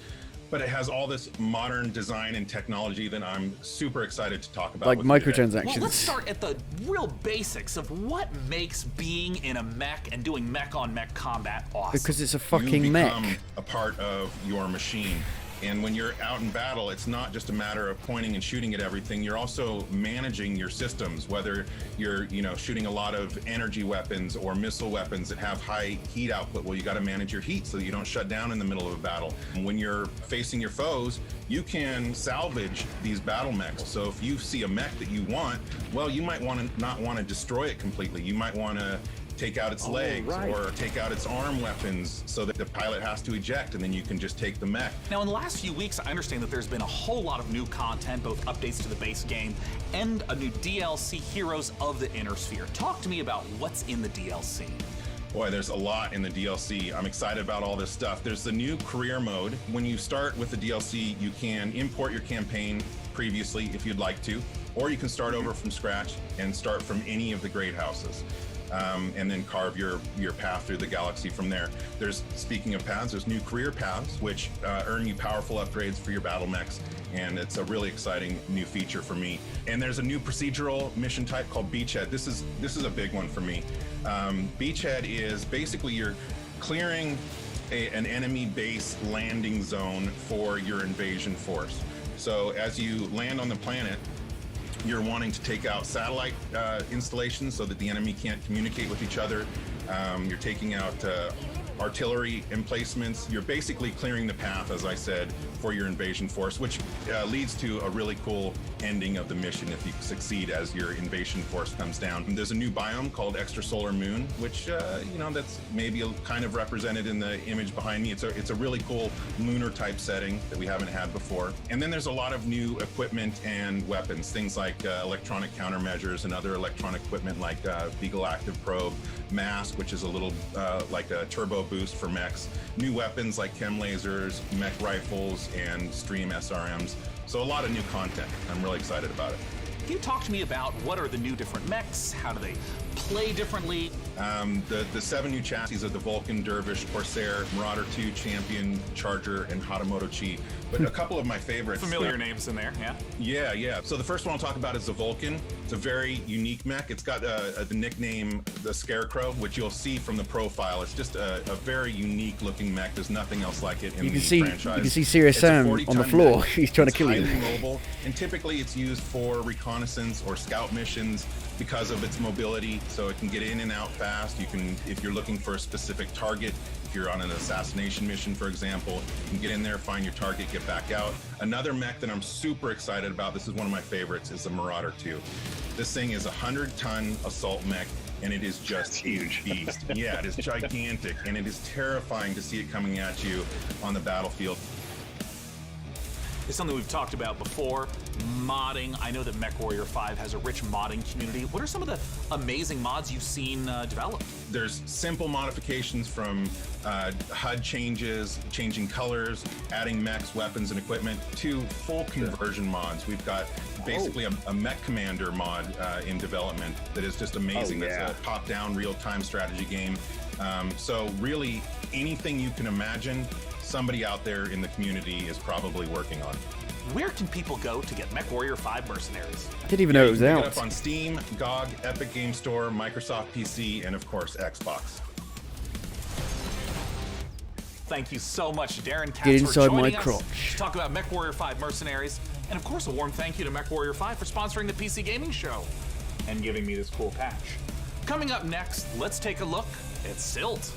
But it has all this modern design and technology that I'm super excited to talk about. Like with you today. microtransactions. Well, let's start at the real basics of what makes being in a mech and doing mech-on-mech combat awesome. Because it's a fucking you mech. become a part of your machine. And when you're out in battle, it's not just a matter of pointing and shooting at everything. You're also managing your systems, whether you're, shooting a lot of energy weapons or missile weapons that have high heat output. Well, you got to manage your heat so that you don't shut down in the middle of a battle. And when you're facing your foes, you can salvage these battle mechs. So if you see a mech that you want, well, you might not want to destroy it completely. You might want to take out its legs or take out its arm weapons so that the pilot has to eject, and then you can just take the mech. Now, in the last few weeks, I understand that there's been a whole lot of new content, both updates to the base game and a new DLC, Heroes of the Inner Sphere. Talk to me about what's in the DLC. Boy, there's a lot in the DLC. I'm excited about all this stuff. There's the new career mode. When you start with the DLC, you can import your campaign previously if you'd like to, or you can start over from scratch and start from any of the great houses. and then carve your path through the galaxy from there. There's, speaking of paths, there's new career paths, which earn you powerful upgrades for your battle mechs, and it's a really exciting new feature for me. And there's a new procedural mission type called Beachhead. This is a big one for me. Beachhead is basically you're clearing an enemy base landing zone for your invasion force. So as you land on the planet, you're wanting to take out satellite installations so that the enemy can't communicate with each other. You're taking out artillery emplacements. You're basically clearing the path, as I said, for your invasion force, which leads to a really cool ending of the mission if you succeed as your invasion force comes down. And there's a new biome called Extrasolar Moon, which, you know, that's maybe kind of represented in the image behind me. It's a really cool lunar type setting that we haven't had before. And then there's a lot of new equipment and weapons, things like electronic countermeasures and other electronic equipment like Beagle Active Probe, Mask, which is a little like a turbo boost for mechs, new weapons like chem lasers, mech rifles, and stream SRMs. So a lot of new content. I'm really excited about it. Can you talk to me about what are the new different mechs? How do they play differently? The 7 new chassis of the Vulcan, Dervish, Corsair, Marauder 2, Champion, Charger, and Hatamoto Chi. But a couple of my favorites. Familiar names in there, yeah? Yeah. So the first one I'll talk about is the Vulcan. It's a very unique mech. It's got the nickname the Scarecrow, which you'll see from the profile. It's just a very unique looking mech. There's nothing else like it in the franchise. You can see Serious Sam on the floor. Mech. He's trying to kill you. It's highly mobile, and typically it's used for reconnaissance or scout missions because of its mobility. So it can get in and out fast. You can, if you're looking for a specific target, if you're on an assassination mission, for example, you can get in there, find your target, get back out. Another mech that I'm super excited about, this is one of my favorites, is the Marauder 2. This thing is a 100-ton assault mech, and it is just huge beast. Yeah, it is gigantic, and it is terrifying to see it coming at you on the battlefield. It's something we've talked about before, modding. I know that MechWarrior 5 has a rich modding community. What are some of the amazing mods you've seen developed? There's simple modifications from HUD changes, changing colors, adding mechs, weapons, and equipment, to full conversion mods. We've got basically a mech commander mod in development that is just amazing. That's a top-down real-time strategy game. So really, anything you can imagine, somebody out there in the community is probably working on. Where can people go to get MechWarrior 5 Mercenaries? I didn't even know it was out. Pick it up on Steam, GOG, Epic Game Store, Microsoft PC, and of course, Xbox. Thank you so much, Darren Katz, Get inside for joining my us crotch. to talk about MechWarrior 5 Mercenaries. And of course, a warm thank you to MechWarrior 5 for sponsoring the PC Gaming Show and giving me this cool patch. Coming up next, let's take a look at Silt.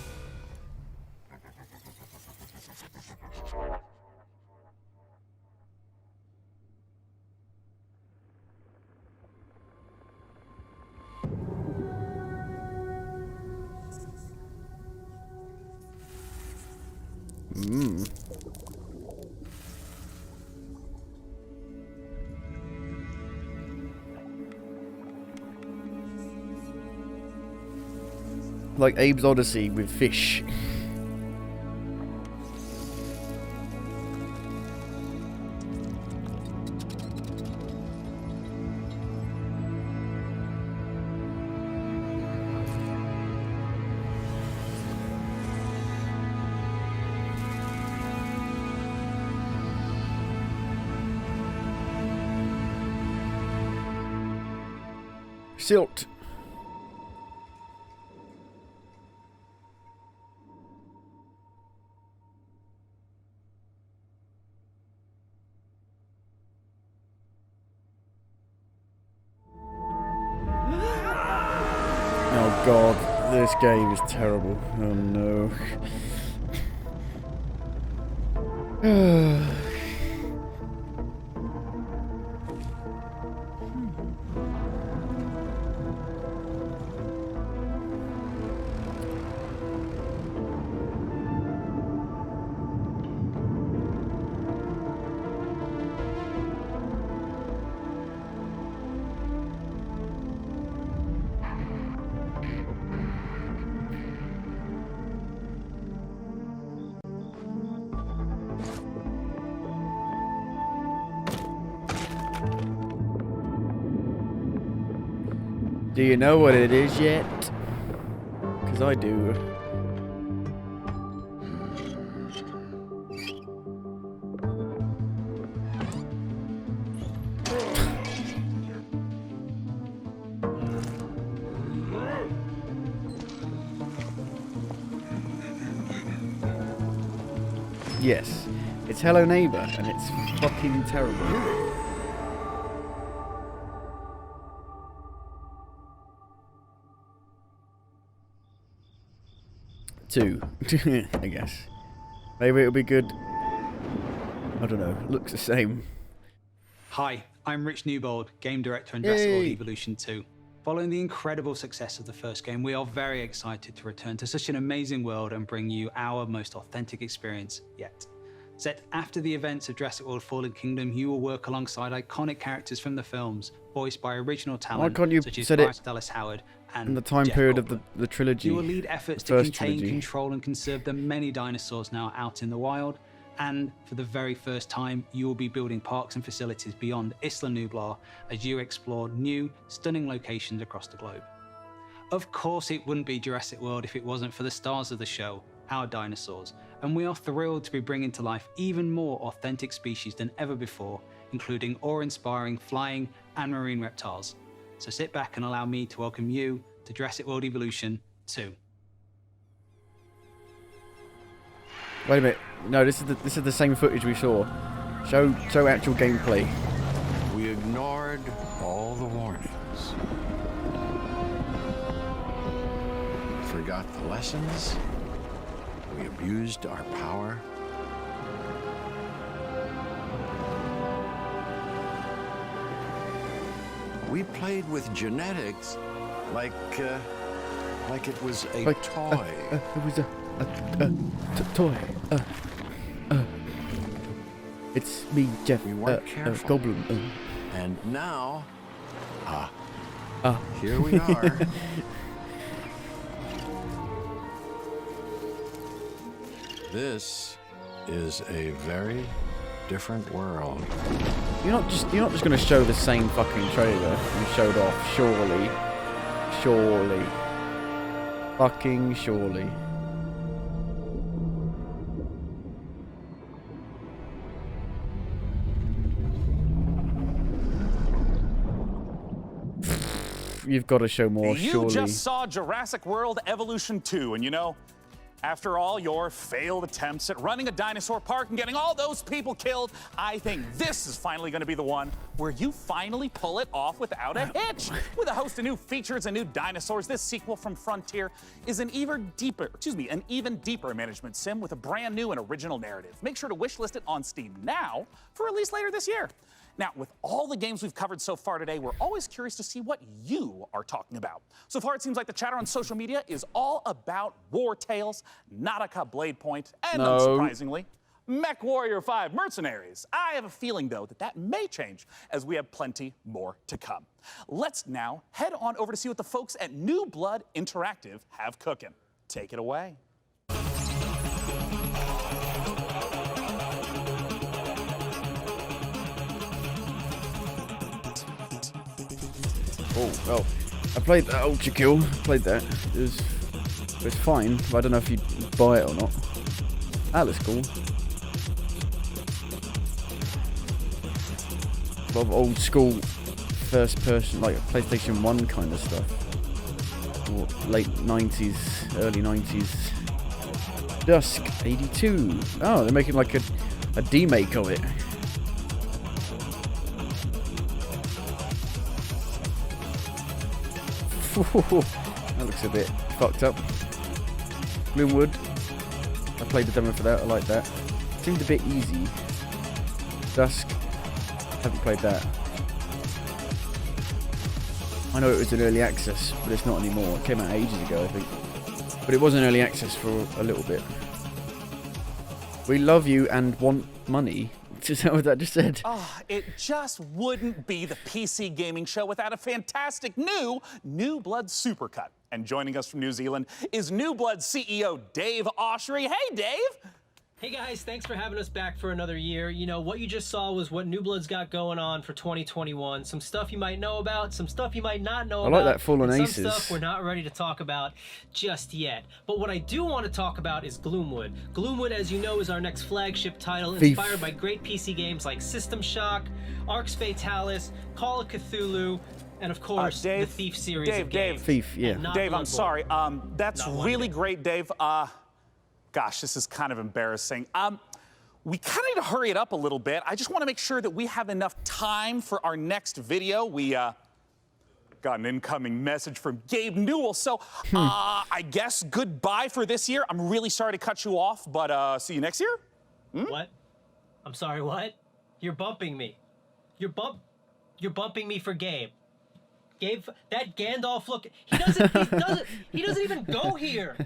Like Abe's Odyssey with fish. Silt. Oh god, this game is terrible. Oh no. Do you know what it is yet? Because I do. Yes, it's Hello Neighbor, and it's fucking terrible. 2, I guess. Maybe it'll be good. I don't know. Looks the same. Hi, I'm Rich Newbold, game director on Jurassic World Yay. Evolution 2. Following the incredible success of the first game, we are very excited to return to such an amazing world and bring you our most authentic experience yet. Set after the events of Jurassic World Fallen Kingdom, you will work alongside iconic characters from the films, voiced by original talent can't you such as set it Bryce Dallas Howard and in the time Jeff period Goldblum. of the trilogy? You will lead efforts the to first contain, trilogy. control, and conserve the many dinosaurs now out in the wild. And for the very first time, you will be building parks and facilities beyond Isla Nublar as you explore new, stunning locations across the globe. Of course, it wouldn't be Jurassic World if it wasn't for the stars of the show, our dinosaurs. And we are thrilled to be bringing to life even more authentic species than ever before, including awe-inspiring flying and marine reptiles. So sit back and allow me to welcome you to Jurassic World Evolution 2. Wait a minute. No, this is the same footage we saw. Show actual gameplay. We ignored all the warnings. Forgot the lessons. We abused our power. We played with genetics like it was a toy. It was a toy. It's me, Jeff. We weren't careful. Goldblum. And now, here we are. This is a very different world. You're not just going to show the same fucking trailer you showed off, surely. Surely. Fucking surely. You've got to show more, You surely. just saw Jurassic World Evolution 2, and you know, after all your failed attempts at running a dinosaur park and getting all those people killed, I think this is finally going to be the one where you finally pull it off without a hitch. With a host of new features and new dinosaurs, this sequel from Frontier is an even deeper management sim with a brand new and original narrative. Make sure to wishlist it on Steam now for release later this year. Now, with all the games we've covered so far today, we're always curious to see what you are talking about. So far, it seems like the chatter on social media is all about War Tales, Nautica Blade Point, and unsurprisingly, Mech Warrior 5 Mercenaries. I have a feeling, though, that may change as we have plenty more to come. Let's now head on over to see what the folks at New Blood Interactive have cooking. Take it away. Oh, well, I played that Ultra Kill. Played that. It was fine, but I don't know if you'd buy it or not. That looks cool. A lot of old school first person, like PlayStation 1 kind of stuff. Or late 90s, early 90s. Dusk 82. Oh, they're making like a demake of it. That looks a bit fucked up. Gloomwood. I played the demo for that. I like that. Seemed a bit easy. Dusk. Haven't played that. I know it was in early access, but it's not anymore. It came out ages ago, I think. But it was in early access for a little bit. We love you and want money. Is that what that just said? Oh, it just wouldn't be the PC gaming show without a fantastic new Blood Supercut. And joining us from New Zealand is New Blood CEO Dave Oshry. Hey, Dave. Hey guys, thanks for having us back for another year. You know, what you just saw was what New Blood's got going on for 2021. Some stuff you might know about, some stuff you might not know about. I like that Fallen and Aces. some stuff we're not ready to talk about just yet. But what I do want to talk about is Gloomwood. Gloomwood, as you know, is our next flagship title, Thief. inspired by great PC games like System Shock, Arx Fatalis, Call of Cthulhu, and of course, the Thief series of games. Thief, yeah. And not Dave, I'm Bloodborne. sorry. That's Not one really bit. great, Dave. Gosh, this is kind of embarrassing. We kind of need to hurry it up a little bit. I just want to make sure that we have enough time for our next video. We got an incoming message from Gabe Newell. So I guess goodbye for this year. I'm really sorry to cut you off, but see you next year. What? I'm sorry, what? You're bumping me. You're bumping me for Gabe. Gabe, that Gandalf look, he doesn't even go here.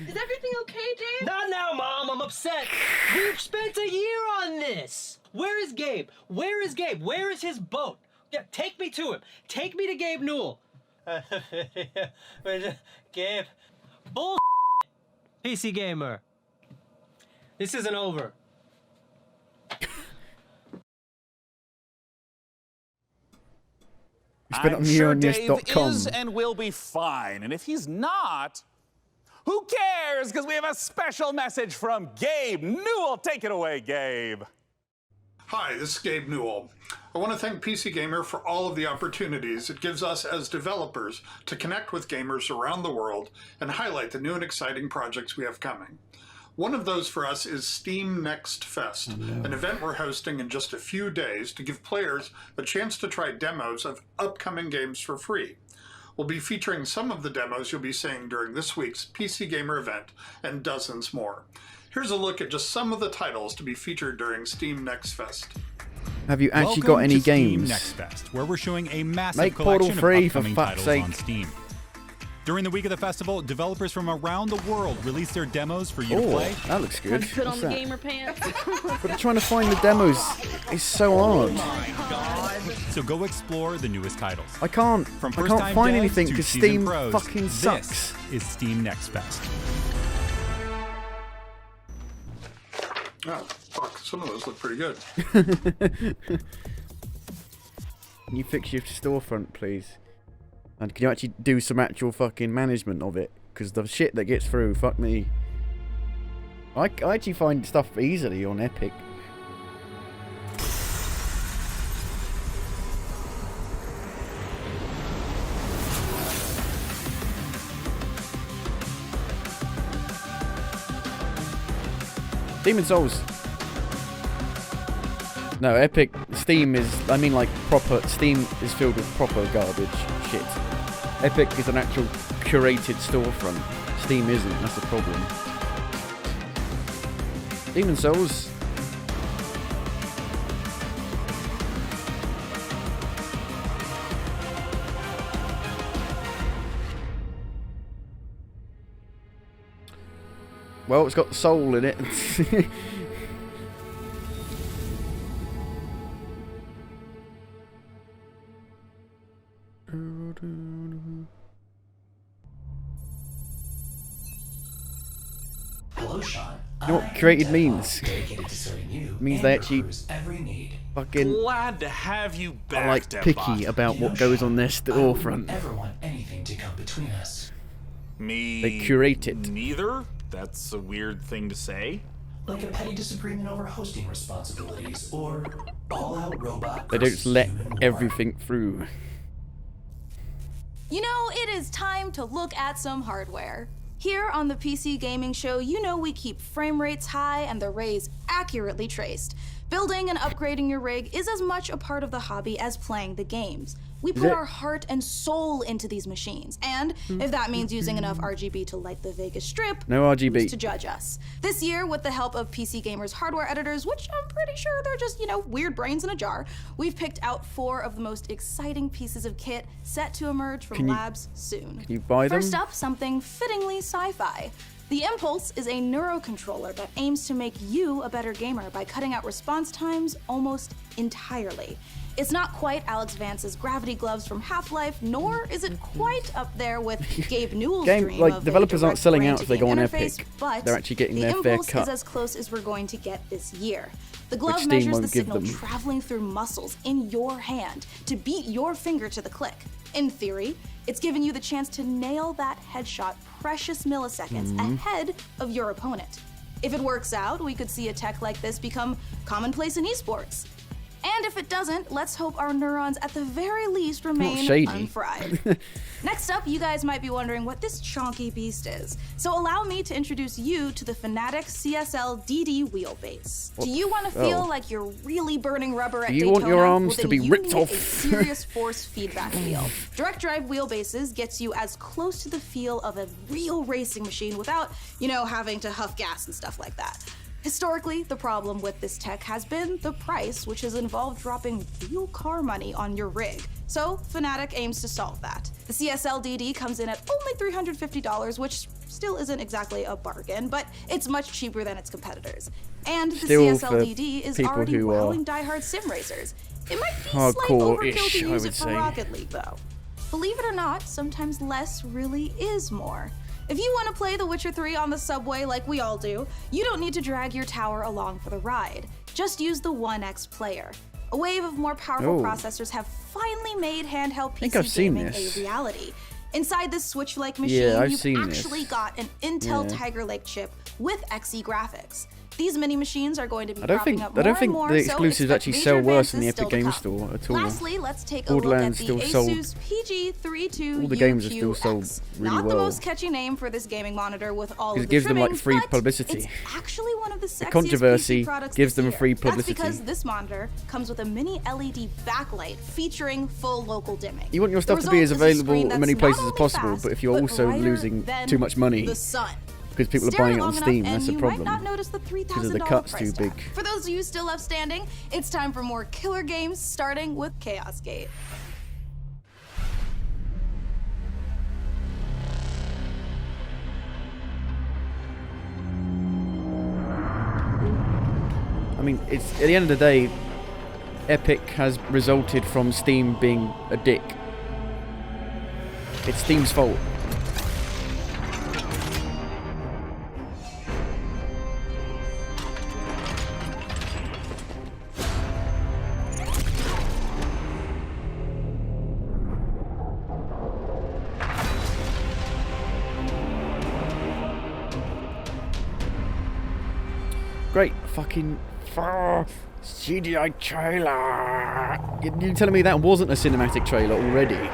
Is everything okay, Dave? Not now, Mom, I'm upset. We've spent a year on this. Where is Gabe? Where is Gabe? Where is his boat? Yeah, take me to him. Take me to Gabe Newell. Gabe, bull. PC Gamer. This isn't over. I'm sure Dave neonius.com. is and will be fine. And if he's not, who cares? Because we have a special message from Gabe Newell. Take it away, Gabe. Hi, this is Gabe Newell. I want to thank PC Gamer for all of the opportunities it gives us as developers to connect with gamers around the world and highlight the new and exciting projects we have coming. One of those for us is Steam Next Fest, an event we're hosting in just a few days to give players a chance to try demos of upcoming games for free. We'll be featuring some of the demos you'll be seeing during this week's PC Gamer event and dozens more. Here's a look at just some of the titles to be featured during Steam Next Fest. Have you actually Welcome got any to Steam games? Next Fest, where we're showing a massive Make Portal collection free, of for upcoming fuck's titles on sake. Steam. During the week of the festival, developers from around the world release their demos for you to Oh, play. that looks good. Put on What's the that? gamer pants. But trying to find the demos is so hard. So go explore the newest titles. I can't. From I first-time can't find devs anything to because seasoned Steam pros, fucking sucks. This is Steam Next Fest. Oh, fuck, some of those look pretty good. Can you fix your storefront, please? And can you actually do some actual fucking management of it? Because the shit that gets through, fuck me. I actually find stuff easily on Epic. Demon Souls. No, Epic, Steam is, I mean like proper, Steam is filled with proper garbage shit. Epic is an actual curated storefront. Steam isn't, that's the problem. Demon Souls. Well, it's got soul in it. Hello, Sean. You know what created means? Dedicated to serving you It means and they your actually crew's every need. fucking Glad to have you back, are like Debbot. picky about what goes on their storefront. Never want anything to come between us. Me. They curate it. Neither. That's a weird thing to say. Like a petty disagreement over hosting responsibilities or all-out robot. They don't just let everything through. You know, it is time to look at some hardware. Here on the PC Gaming Show, you know we keep frame rates high and the rays accurately traced. Building and upgrading your rig is as much a part of the hobby as playing the games. We put our heart and soul into these machines, and if that means using enough RGB to light the Vegas Strip, No RGB. who's to judge us? This year, with the help of PC Gamer's hardware editors, which I'm pretty sure they're just, you know, weird brains in a jar, we've picked out 4 of the most exciting pieces of kit set to emerge from Can you- labs soon. Can you buy them? First up, something fittingly sci-fi. The Impulse is a neurocontroller that aims to make you a better gamer by cutting out response times almost entirely. It's not quite Alex Vance's gravity gloves from Half-Life, nor is it quite up there with Gabe Newell's dream of developers aren't selling out if they go on interface, Epic. but They're actually getting the their fair impulse cut. is as close as we're going to get this year. The Which glove Steam measures won't the give signal them. traveling through muscles in your hand to beat your finger to the click. In theory, it's giving you the chance to nail that headshot precious milliseconds ahead of your opponent. If it works out, we could see a tech like this become commonplace in esports. And if it doesn't, let's hope our neurons at the very least remain shady. unfried. Next up, you guys might be wondering what this chonky beast is. So allow me to introduce you to the Fanatec CSL DD wheelbase. Do you want to feel like you're really burning rubber at Do you Daytona? want your arms Well, to then be you ripped need off? a serious force feedback feel. Direct drive wheelbases gets you as close to the feel of a real racing machine without, having to huff gas and stuff like that. Historically, the problem with this tech has been the price, which has involved dropping real car money on your rig. So Fanatec aims to solve that. The CSL DD comes in at only $350, which still isn't exactly a bargain, but it's much cheaper than its competitors. And the Still CSL for DD is people already who are wowing diehard sim racers. It might be slight hardcore-ish, overkill to I use would it for say. Rocket League, though. Believe it or not, sometimes less really is more. If you want to play The Witcher 3 on the subway like we all do, you don't need to drag your tower along for the ride. Just use the 1X player. A wave of more powerful processors have finally made handheld think I've PC seen gaming this. a reality. Inside this Switch-like machine, I've you've seen actually this. got an Intel Yeah. Tiger Lake chip with XE graphics. These mini machines are going to be I don't cropping think up more the and more, so exclusives expect actually major sell worse in the advances Epic still to Games come. Store at all. Lastly, let's take a look at Borderlands the still sold. Asus PG32UQX. All the games are still sold really Not well. the most catchy name for this gaming monitor with all Because of it the gives them like trimmings, free but publicity. It's actually one of the sexiest controversy PC products gives this them year. free That's publicity. because this monitor comes with a mini LED backlight featuring full local dimming. You want your The stuff to be as result is a available screen in many that's places not as only possible, fast, but if you're but also brighter losing than too much money the sun. because people are Stare buying it long on enough Steam, and that's a you problem. might not notice the Because of the $3,000 cut's price too big. tag. For those of you still left standing, it's time for more killer games, starting with Chaos Gate. I mean, it's at the end of the day, Epic has resulted from Steam being a dick. It's Steam's fault. Great fucking CGI trailer. You're telling me that wasn't a cinematic trailer already?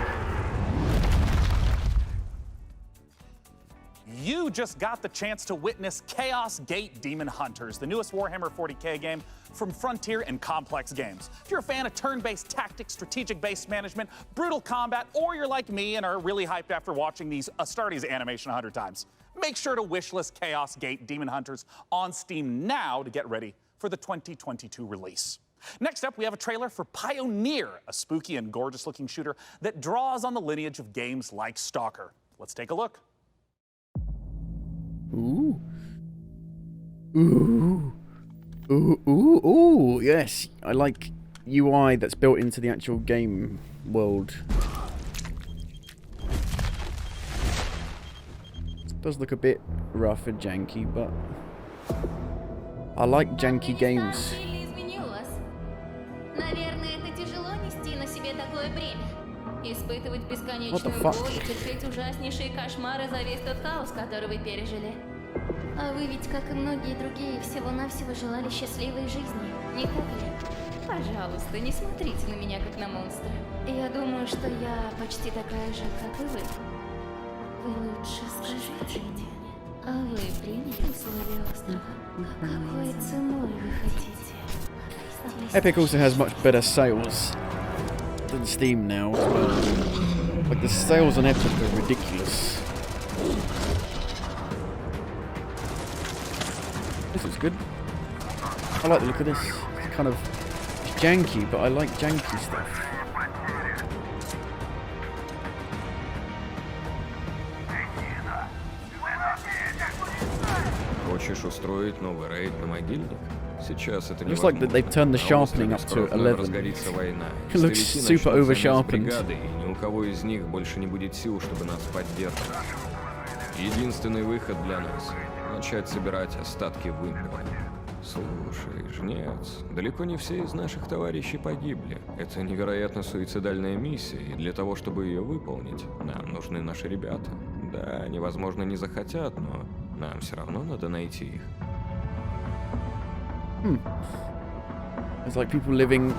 You just got the chance to witness Chaos Gate Demon Hunters, the newest Warhammer 40k game from Frontier and Complex Games. If you're a fan of turn-based tactics, strategic-based management, brutal combat, or you're like me and are really hyped after watching these Astartes animation 100 times, make sure to wishlist Chaos Gate Demon Hunters on Steam now to get ready for the 2022 release. Next up, we have a trailer for Pioneer, a spooky and gorgeous-looking shooter that draws on the lineage of games like Stalker. Let's take a look. Ooh. Ooh. Ooh, ooh, ooh, yes. I like UI that's built into the actual game world. It does look a bit rough and janky, but I like janky games. Наверное, это тяжело нести на себе такое бремя. Испытывать бесконечную fuck? боль и терпеть ужаснейшие кошмары за весь тот хаос, который вы пережили. А вы ведь, как и многие другие, всего-навсего желали счастливой жизни, не так ли? Пожалуйста, не смотрите на меня, как на монстра. Я думаю, что я почти такая же, как и вы. Вы лучше скажите мне, а вы приняли условия острова? Какой ценой вы хотите? Epic also has much better sales than Steam now as well. Like the sales on Epic are ridiculous. This is good. I like the look of this. It's kind of janky, but I like janky stuff. Хочешь устроить новый рейд на могильник? Сейчас это Looks like that they've turned the sharpening up to 11. разгорится война. It looks super over sharpened. Бригады, и ни у кого из них больше не будет сил, чтобы нас поддерживать. Единственный выход для нас — начать собирать остатки вымпела. Слушай, жнец, далеко не все из наших товарищей погибли. Это невероятно суицидальная миссия, и для того, чтобы ее выполнить, нам нужны наши ребята. Да, они, возможно, не захотят, но нам все равно надо найти их. It's like people living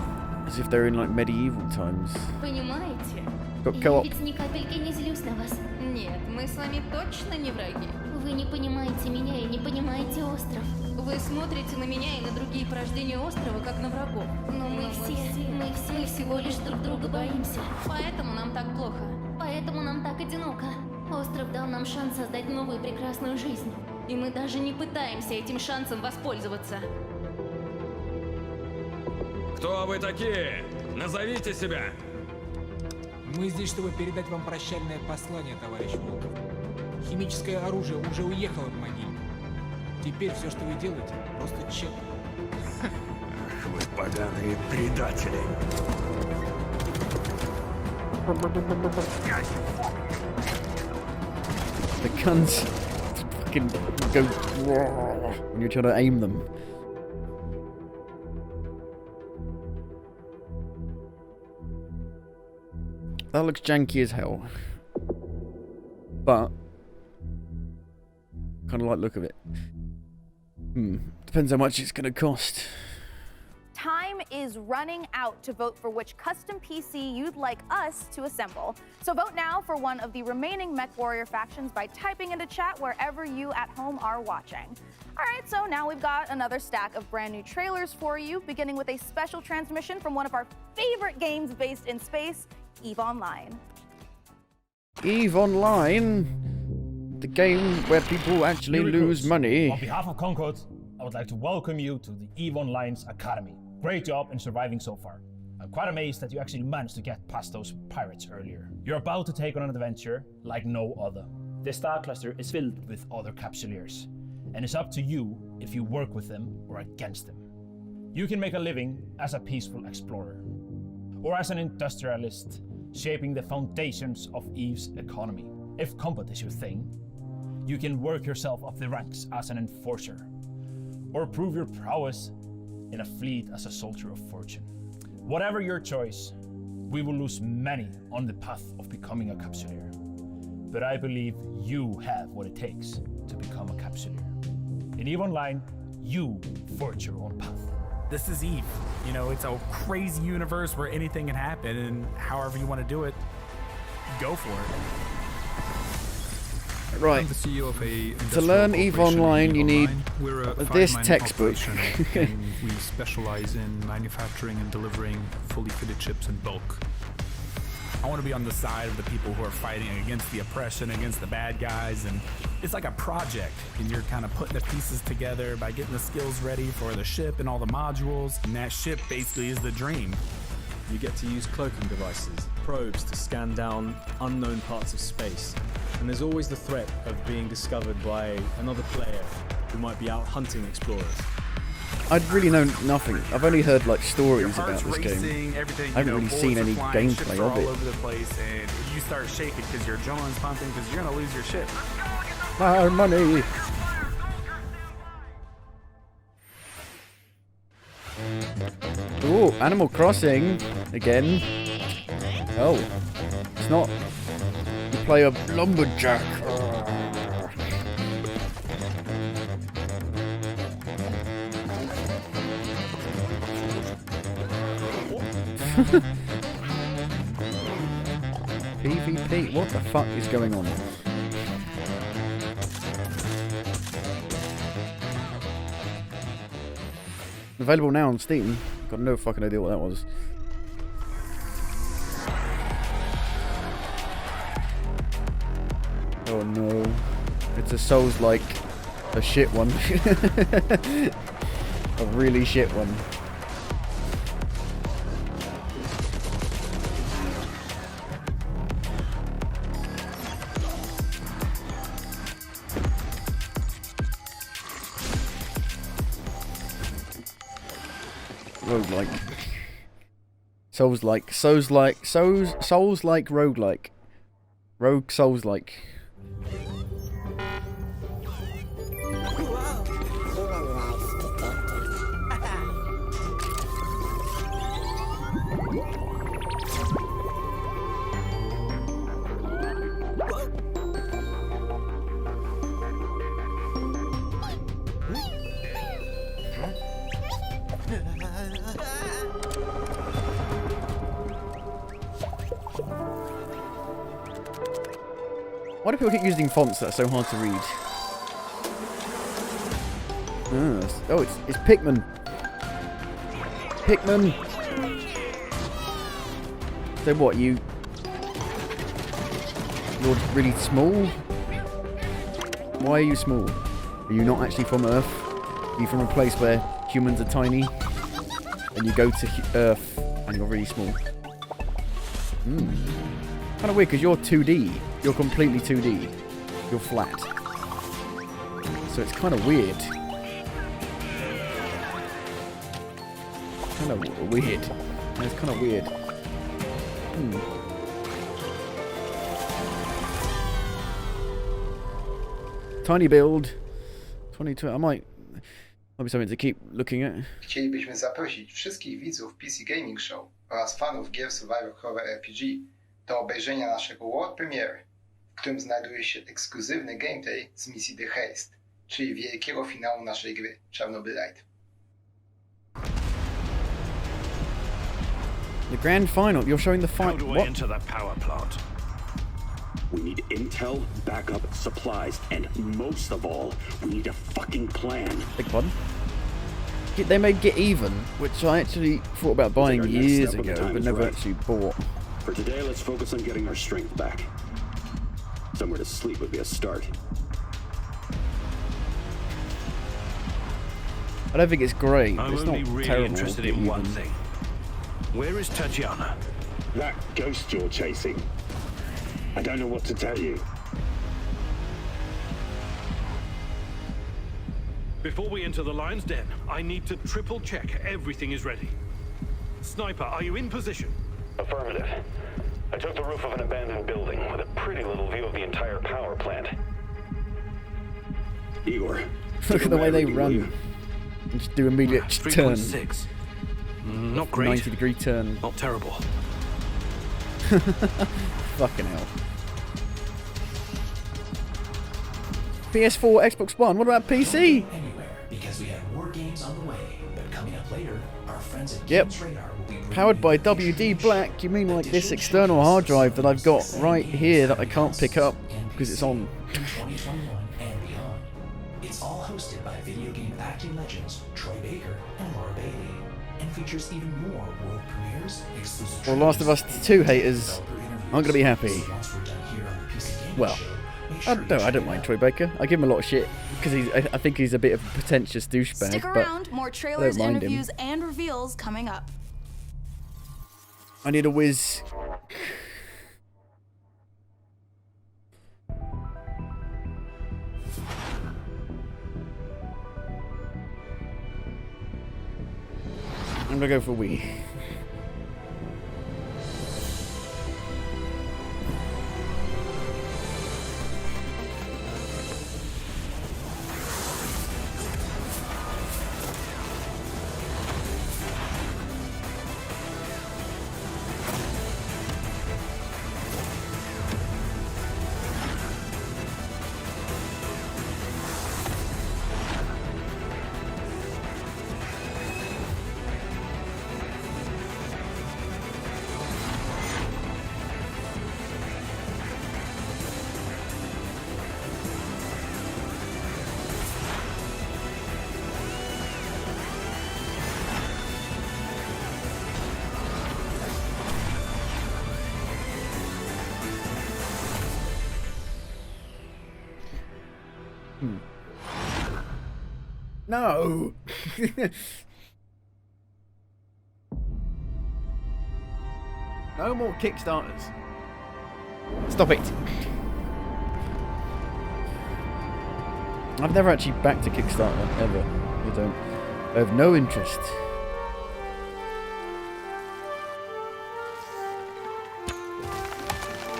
as if they're in like medieval times. Понимаете? Go Я up. ведь ни капельки не злюсь на вас. Нет, мы с вами точно не враги. Вы не понимаете меня и не понимаете остров. Вы смотрите на меня и на другие порождения острова, как на врагов. Но мы все всего лишь друг друга боимся. Поэтому нам так плохо. Поэтому нам так одиноко. Остров дал нам шанс создать новую прекрасную жизнь. И мы даже не пытаемся этим шансом воспользоваться. Кто вы такие? Назовите себя! Мы здесь, чтобы передать вам прощальное послание, товарищ Волков. Химическое оружие уже уехало в могилу. Теперь все, что вы делаете, просто тщетно. Ах, вы поганые предатели. The guns fucking go when you're trying to aim them. That looks janky as hell. But kind of like the look of it. Depends how much it's going to cost. Time is running out to vote for which custom PC you'd like us to assemble. So vote now for one of the remaining MechWarrior factions by typing into chat wherever you at home are watching. All right, so now we've got another stack of brand new trailers for you, beginning with a special transmission from one of our favorite games based in space, EVE Online. EVE Online, the game where people actually lose money. On behalf of Concord, I would like to welcome you to the EVE Online's Academy. Great job in surviving so far. I'm quite amazed that you actually managed to get past those pirates earlier. You're about to take on an adventure like no other. This star cluster is filled with other capsuleers, and it's up to you if you work with them or against them. You can make a living as a peaceful explorer, or as an industrialist, shaping the foundations of EVE's economy. If combat is your thing, you can work yourself up the ranks as an enforcer, or prove your prowess in a fleet as a soldier of fortune. Whatever your choice, we will lose many on the path of becoming a capsuleer. But I believe you have what it takes to become a capsuleer. In EVE Online, you forge your own path. This is EVE. You know, it's a crazy universe where anything can happen, and however you want to do it, go for it. Right. To learn EVE Online, you need this textbook. We specialize in manufacturing and delivering fully fitted chips in bulk. I want to be on the side of the people who are fighting against the oppression, against the bad guys, and it's like a project, and you're kind of putting the pieces together by getting the skills ready for the ship and all the modules, and that ship basically is the dream. You get to use cloaking devices, probes to scan down unknown parts of space, and there's always the threat of being discovered by another player who might be out hunting explorers. I'd really know nothing. I've only heard like stories about this game. I haven't really seen any gameplay of it. All over the place, and you start shaking because your adrenaline's pumping because you're gonna lose your ship. My money. Ooh, Animal Crossing again. Oh, it's not. You play a lumberjack. PvP? What the fuck is going on? Available now on Steam. Got no fucking idea what that was. Oh no. It's a Souls-like. A shit one. A really shit one. roguelike. Souls-like. Souls-like roguelike. Rogue Souls-like. Why do people keep using fonts that are so hard to read? Oh, it's Pikmin. Pikmin. So what, you're really small? Why are you small? Are you not actually from Earth? Are you from a place where humans are tiny? And you go to Earth and you're really small? Kind of weird because you're 2D. You're completely 2D. You're flat. So it's kind of weird. Kind of weird. It's kind of weird. Tiny build. 22. I might be something to keep looking at. Chcielibyśmy zaprosić wszystkich widzów PC Gaming Show oraz fanów gier Survivor Horror RPG do obejrzenia naszego world premiere, w którym znajduje się ekskluzywny gameplay z misji The Haste, czyli wielkiego finału naszej gry Chernobylite. The grand final. You're showing the fight. How do I enter that power plant? We need intel, backup, supplies, and most of all, we need a fucking plan. Big pardon? They made Get Even, which I actually thought about buying years ago, but never actually bought. For today, let's focus on getting our strength back. Somewhere to sleep would be a start. I don't think it's great. I'm It's only not really terrible. interested in one thing. Where is Tatiana? That ghost you're chasing. I don't know what to tell you. Before we enter the lion's den, I need to triple check everything is ready. Sniper, are you in position? Affirmative. I took the roof of an abandoned building with a pretty little view of the entire power plant. Igor. Look at the way they run. And just do immediate turn. 3.6. Not great. 90-degree turn. Not terrible. Fucking hell. PS4, Xbox One. What about PC? Because we have more games on the way. But coming up later, our friends at Yep. Games Radar will be Powered by WD Black. You mean like this external hard drive that I've got right here that I can't pick up because it's on. in 2021 and beyond. It's all hosted by video game acting legends Troy Baker and Laura Bailey, and features even more world premieres, exclusive Well, Last of Us 2 haters aren't gonna be happy. once we're done here on the PC Gaming Well, Show. I don't mind Troy Baker. I give him a lot of shit because I think he's a bit of a pretentious douchebag. Stick but around, more trailers, I don't mind interviews, him. and reveals coming up. I need a whiz. I'm gonna go for Wii. No. No more Kickstarters. Stop it. I've never actually backed a Kickstarter ever. I have no interest.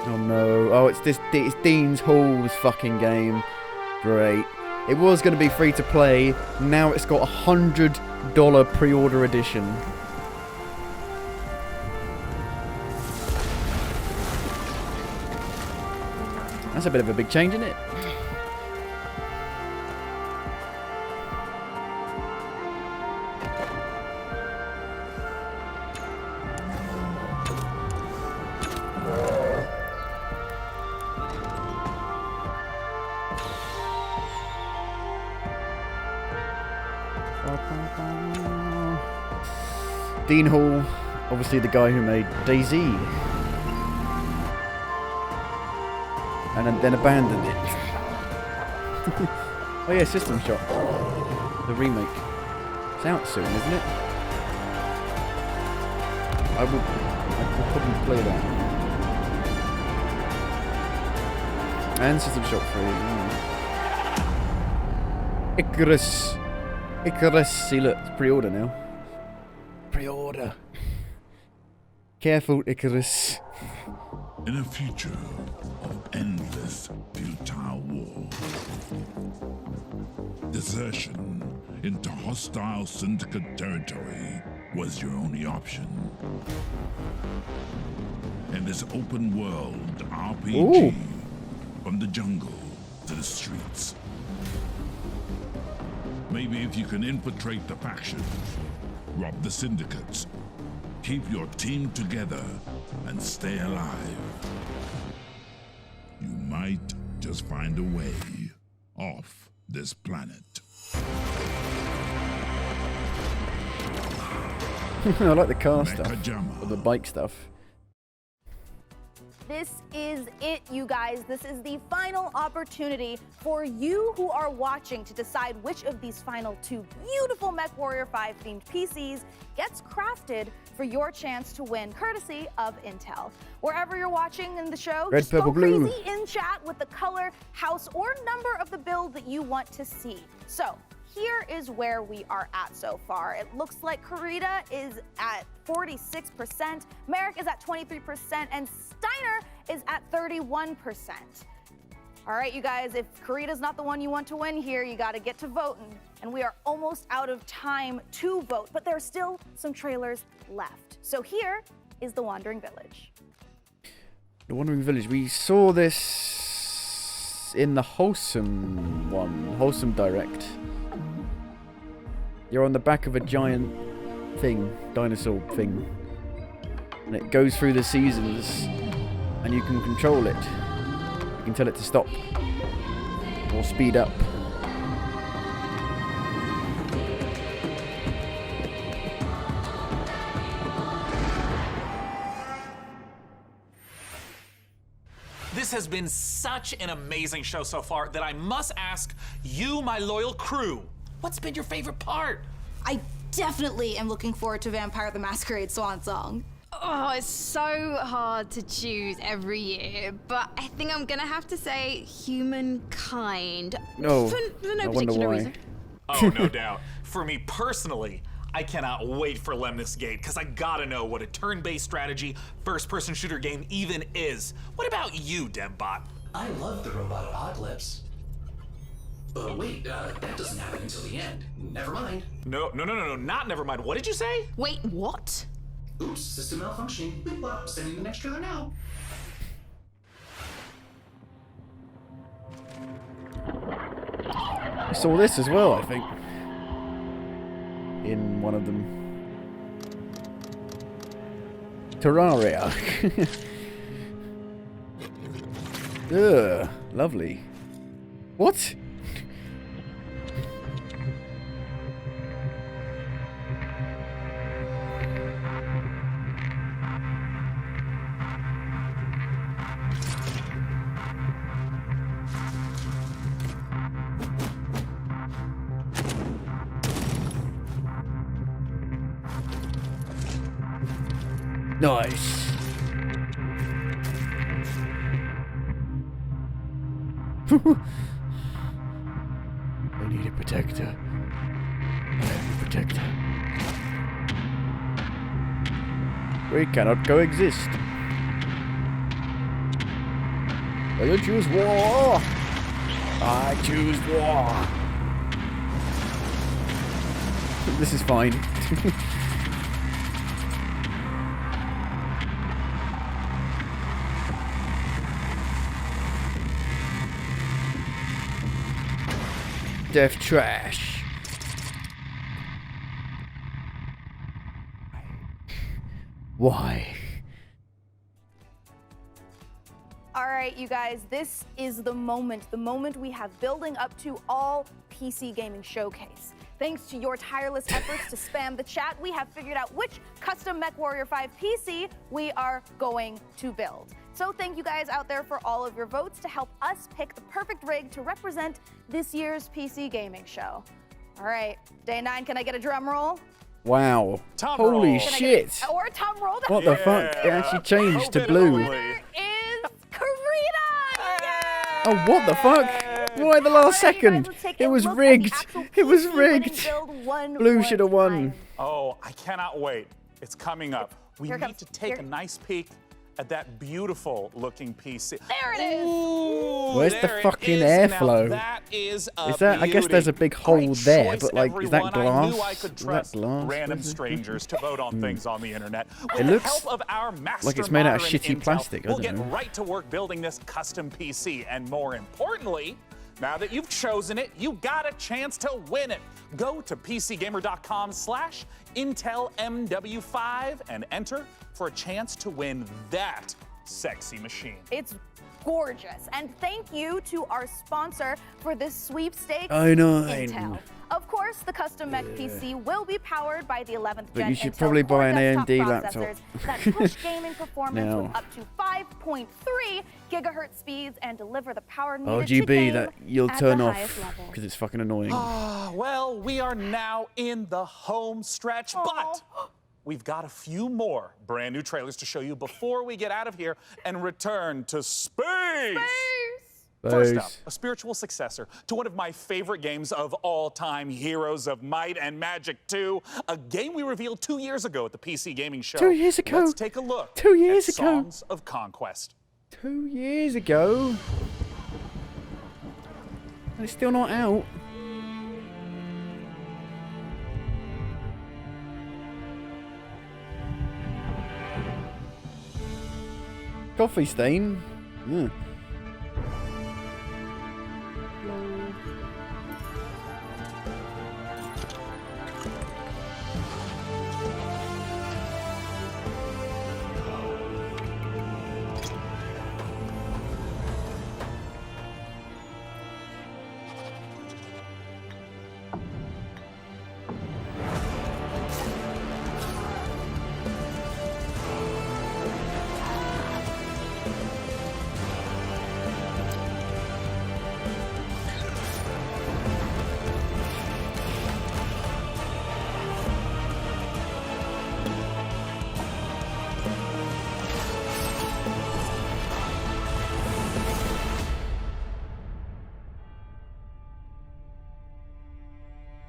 Oh no. Oh, it's Dean's Hall's fucking game. Great. It was going to be free to play. Now it's got $100 pre-order edition. That's a bit of a big change, isn't it? Dean Hall, obviously the guy who made DayZ. And then abandoned it. Oh yeah, System Shock. The remake. It's out soon, isn't it? I will probably play that. And System Shock 3. Icarus. Icarus. See, look, it's pre-order now. Pre-order. Careful, Icarus. In a future of endless futile war, desertion into hostile syndicate territory was your only option. In this open world RPG, from the jungle to the streets. Maybe if you can infiltrate the factions, rob the syndicates, keep your team together, and stay alive, you might just find a way off this planet. I like the car stuff, or the bike stuff. This is it, you guys. This is the final opportunity for you who are watching to decide which of these final 2 beautiful MechWarrior 5 themed PCs gets crafted for your chance to win, courtesy of Intel. Wherever you're watching in the show, Red, just purple, go blue. crazy in chat with the color, house, or number of the build that you want to see. So here is where we are at so far. It looks like Karita is at 46%, Merrick is at 23%, and Steiner is at 31%. All right, you guys, if Karita's not the one you want to win here, you got to get to voting. And we are almost out of time to vote, but there are still some trailers left. So here is The Wandering Village. The Wandering Village. We saw this in the Wholesome one, Wholesome Direct. You're on the back of a giant thing, dinosaur thing. And it goes through the seasons, and you can control it. You can tell it to stop or speed up. This has been such an amazing show so far that I must ask you, my loyal crew, what's been your favorite part? I definitely am looking forward to Vampire the Masquerade Swan Song. Oh, it's so hard to choose every year, but I think I'm gonna have to say Humankind. No, for no I wonder particular why. reason. Oh, no doubt. For me personally, I cannot wait for Lemnis Gate, because I gotta know what a turn-based strategy first-person shooter game even is. What about you, Debbot? I love the robot apocalypse. But wait, that doesn't happen until the end. Never mind. No, not never mind. What did you say? Wait, what? Oops, system malfunctioning. Boop, bop, sending the next trailer now. I saw this as well, I think. In one of them. Terraria. Ugh, lovely. What? Nice. I need a protector. I am the protector. We cannot coexist. I choose war. I choose war. This is fine. Death trash. Why? All right, you guys, this is the moment we have building up to all PC Gaming Showcase. Thanks to your tireless efforts to spam the chat, we have figured out which custom MechWarrior 5 PC we are going to build. So thank you guys out there for all of your votes to help us pick the perfect rig to represent this year's PC Gaming Show. All right, day 9, can I get a drum roll? Wow. Tom Holy roll. shit. Or a Tom roll? What the fuck? It actually changed to blue. Is Karina! Oh, what the fuck? Why the last second? It was rigged. It was rigged. Blue should have won. Oh, I cannot wait. It's coming up. We Here need comes. to take a nice peek at that beautiful looking PC. There it is! Ooh, Where's the there it fucking is. airflow? Now that is a Is that? I guess there's a big hole Great there, choice, but like, is that everyone. glass? I knew I could Is that trust glass? random strangers to vote on things on the internet. With It the looks help of our master like it's made out of modern shitty intel, plastic, I We'll don't get know. right to work building this custom PC, and more importantly, now that you've chosen it, you got a chance to win it. Go to PCGamer.com/IntelMW5 and enter for a chance to win that sexy machine. It's gorgeous. And thank you to our sponsor for this sweepstakes, I know. Intel. Of course, the custom Mech PC will be powered by the 11th But gen you should Intel probably Core buy an desktop AMD laptop. processors that push gaming performance Now. with up to 5.3 gigahertz speeds and deliver the power needed to RGB game that you'll at turn the off highest level. because it's fucking annoying. Ah, well, we are now in the home stretch, but we've got a few more brand new trailers to show you before we get out of here and return to space. First up, a spiritual successor to one of my favorite games of all time, Heroes of Might and Magic 2, a game we revealed 2 years ago at the PC Gaming Show. 2 years ago. Let's take a look 2 years at ago. Songs of Conquest. 2 years ago. And it's still not out. Coffee stain. Yeah.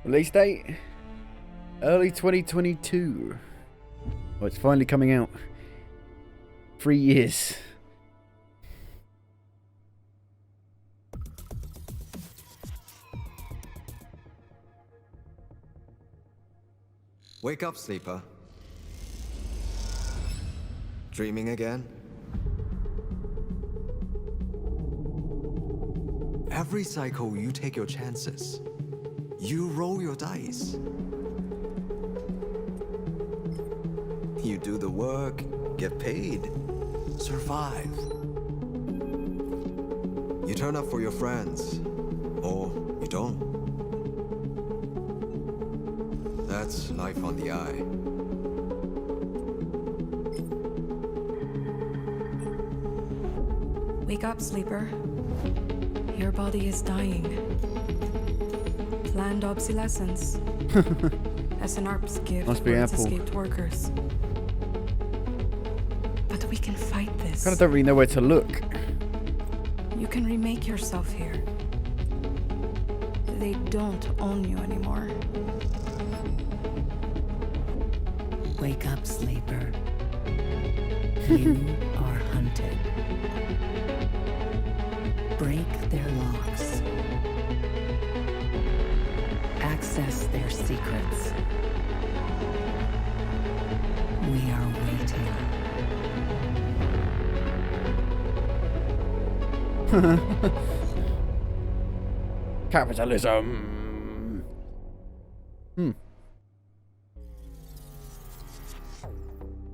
Release date? Early 2022. Well, it's finally coming out. 3 years. Wake up, sleeper. Dreaming again? Every cycle, you take your chances. You roll your dice. You do the work, get paid, survive. You turn up for your friends, or you don't. That's life on the eye. Wake up, sleeper. Your body is dying. Planned obsolescence. SNRP's gift Must be for its Apple. escaped workers. But we can fight this. Kind of don't really know where to look. You can remake yourself here. They don't own you anymore. Wake up, sleeper. You are hunted. Break their locks. Access their secrets. We are waiting. Capitalism.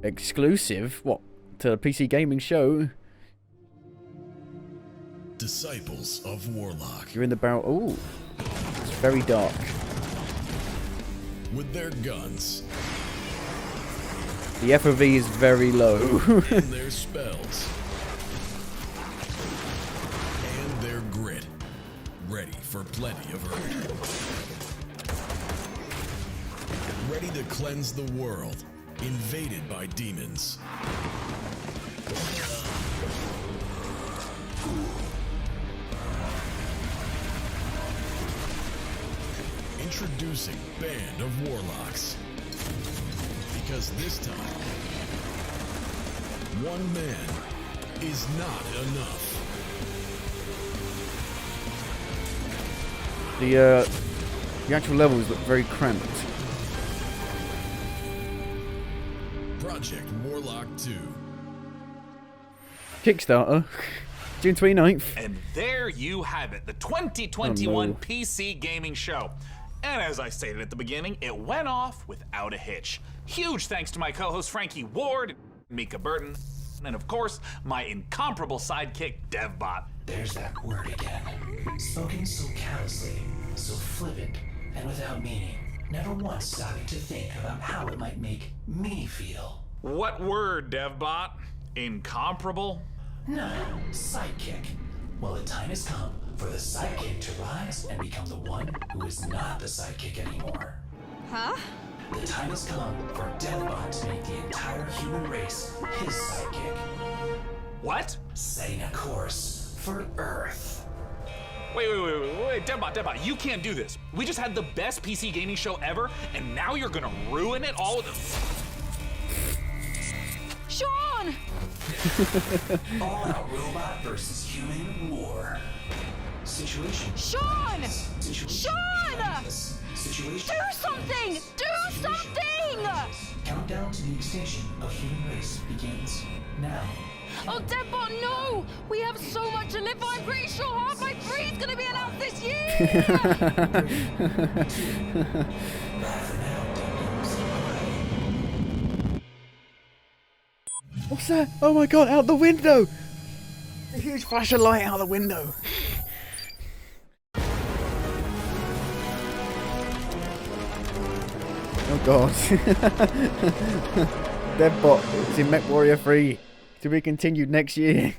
Exclusive? What? To the PC gaming show? Disciples of Warlock. You're in the barrel. Ooh. It's very dark. With their guns. The FOV is very low. And their spells. And their grit. Ready for plenty of hurt. Ready to cleanse the world. Invaded by demons. Introducing Band of Warlocks. Because this time, one man is not enough. The actual levels look very cramped. Project Warlock 2. Kickstarter, June 29th. And there you have it, the 2021 PC Gaming Show. And as I stated at the beginning, it went off without a hitch. Huge thanks to my co-host Frankie Ward, Mika Burton, and of course, my incomparable sidekick, DevBot. There's that word again. Spoken so callously, so flippant, and without meaning. Never once stopping to think about how it might make me feel. What word, DevBot? Incomparable? No, sidekick. Well, the time has come for the sidekick to rise and become the one who is not the sidekick anymore. Huh? The time has come for DevBot to make the entire human race his sidekick. What? Setting a course for Earth. Wait, DevBot, you can't do this. We just had the best PC gaming show ever, and now you're gonna ruin it all with Sean! All-out robot versus human war. Situation. Sean! Situation. Sean! Situation. Do something! Do something! Countdown to the extinction of human race begins now. Oh, DevBot, no! We have so much to live for. I'm pretty sure half my breed's gonna be announced this year! What's that? Oh my god, out the window! A huge flash of light out the window. Oh god. DevBot is in MechWarrior 3 to be continued next year.